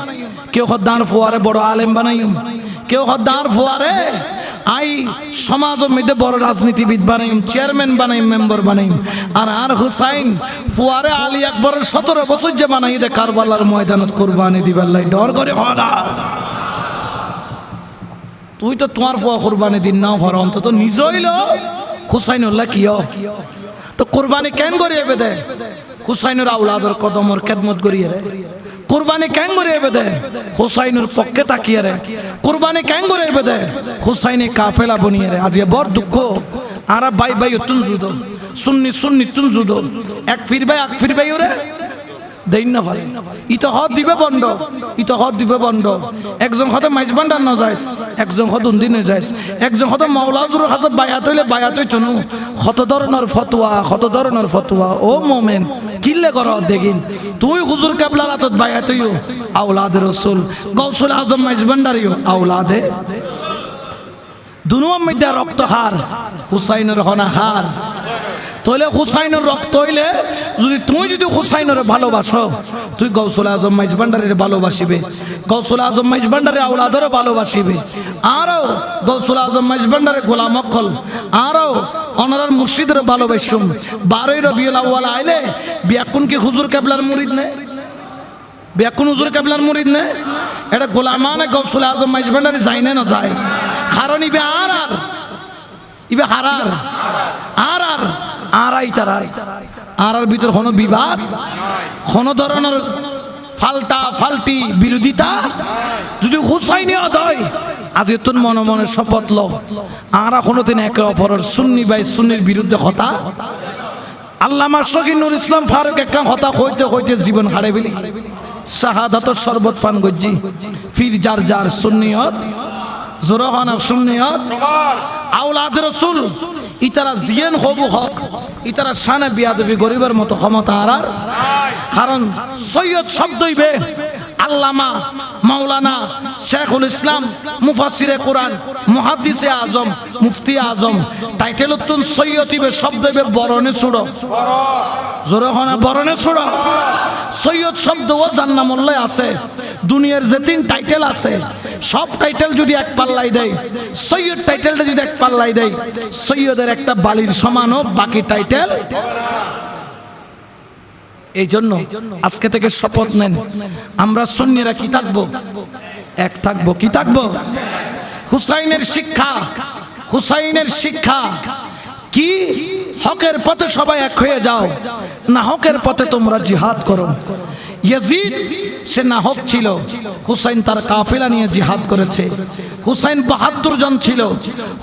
কেউ খদান ফুয়ারে বড় আলেম বানাইও, কেউ খদান ফুয়ারে আই সমাজের মধ্যে বড় রাজনীতিবিদ বানাইম, চেয়ারম্যান বানাইম, মেম্বার বানাইম। আর হুসাইন ফুয়ারে আলী আকবরের 17 বছর যে বানাই দে কারবালার ময়দানত কুরবানি দিবার লাই ডর করে হরা। তুই তো তোমার ফুয়া কুরবানি দিন নাও হর, অন্তত নিজ হইল হুসাইনুল্লাহ কিয় তো কুরবানি কেন করিয়ে দে? হুসাইনের আওলাদর কদমর খেদমত করিয়ে রে কুরবানি কেন করিয়ে দে? হুসাইনের পক্ষে তাকিয়ে রে কুরবানি কেন করিয়ে দে? হুসাইনে কাফেলা বনিয়ে রে। আজকে বড় দুঃখ, আর ভাই ভাই তুন জুদ সুন্নি সুন্নি তুন জুদ এক ফির ভাই ওরে দেন না ভাই, ইতো হদ দিবে বন্ধ, ইতো হদ দিবে বন্ধ। একজন হতে মাইজ ভান্ডার ন যাইস, একজন হত উন্দিনে যাইস, একজন হত মাওলাজুর হাসাব বায়াত হইলে বায়াত হইতো নু। কত ধরনের ফতোয়া, কত ধরনের ফতোয়া। ও মোমেন কিল্লে কর দেখিন তুই হুজুর কেবলার হাতত বায়াত হইও আওলাদে রসুল, গৌসুল আজম মাইজ ভান্ডারিও আওলাদে। দুনুয়ার মধ্যে রক্ত হার, হুসাইনের হনা হার। তাহলে হুসাইনের রক্ত হইলে যদি তুই যদি হুসাইনের ভালোবাসো, তুই গৌসুল আজম মাইজ ভান্ডারের ভালোবাসিবে, গৌসুল আজম মাইজ ভান্ডারের আওলাদেরও ভালোবাসিবে। আরও গৌসুল আজম মাইজ ভান্ডারের গোলাম অক্কল, আরও অনারার মুর্শিদের ভালোবাসুম। 12 রবিউল আউয়াল আইলে বিয়াকুন কি হুজুর কেবলার মুরিদ নে? বিয়াকুন হুজুর কেবলার মুরিদ নে? এটা গোলামানে গৌসুল আজম মাইজ ভান্ডারে যায় না যায়? কারণ ইবে ইবে হারার আরাই তারার আর ভিতর কোনো বিবাদ, কোনো ধরনের ফাল্টা ফাল্টি বিরোধিতা যদি হুসাইনি হয়, আজ তোর মনে মনে শপথ লো আর কোনোদিন একে অপরের সুন্নি বাই সুন্নির বিরুদ্ধে হতা। আল্লামা শহীদুল ইসলাম ফারুক একটা হতা হইতে হইতে জীবন হারে ফেলি, শাহাদাতর শরবত পান গজ্জি ফির যার যার সুন্নিয়ত জোরহানা সুন্নিয়ত আওলাদ রাসূল ইতারা জিয়ান হবু হক, ইতারা শানে বিয়াদবি গরিবের মতো ক্ষমতা হারার। কারণ সৈয়দ শব্দইবে আল্লামা মাওলানা শেখুল ইসলাম মুফাসসিরে কোরআন মুহাদ্দিসে আজম মুফতি আজম টাইটেল উত্তন সৈয়দিবে শব্দইবে বরণে ছুড়ো জোরহানা বরণে ছুড়ো। সৈয়দ শব্দ ও জান্নামুল্লাহ আছে। দুনিয়ার যে 3 টাইটেল আছে সব টাইটেল যদি এক পাল্লাই দেয়, সৈয়দ টাইটেলটা যদি এক পাল্লাই দেয়, সৈয়দের একটা বালির সমানও বাকি টাইটেল। এই জন্য আজকে থেকে শপথ নেন, আমরা সুন্নিরা কি থাকবো? এক থাকবো। কি থাকবো? হুসাইনের শিক্ষা, হুসাইনের শিক্ষা কি? হকের পথে সবাই এক হয়ে যাও, না হকের পথে তোমরা জিহাদ করো। ইয়াজিদ সে না হক ছিল, হুসাইন তার কাফেলা নিয়ে জিহাদ করেছে। হুসাইন 72 জন ছিল,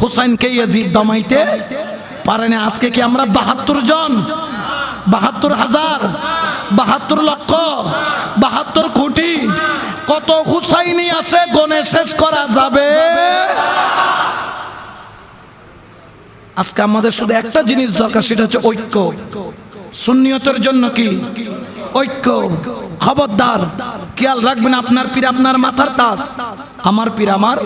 হুসাইনকে ইয়াজিদ দমাইতে পারেনি। আজকে কি আমরা 72 জন, 72,000, 72 লক্ষ, 72 কোটি কত হুসাইনি আছে গনে শেষ করা যাবে? আজকে আমাদের শুধু একটা জিনিস দরকার, সেটা হচ্ছে ঐক্য। সুন্নিয়তের জন্য কি? ঐক্য। খবরদার খেয়াল রাখবেন, আপনার পীর আপনার মাথার তাজ, আমার পীর আমার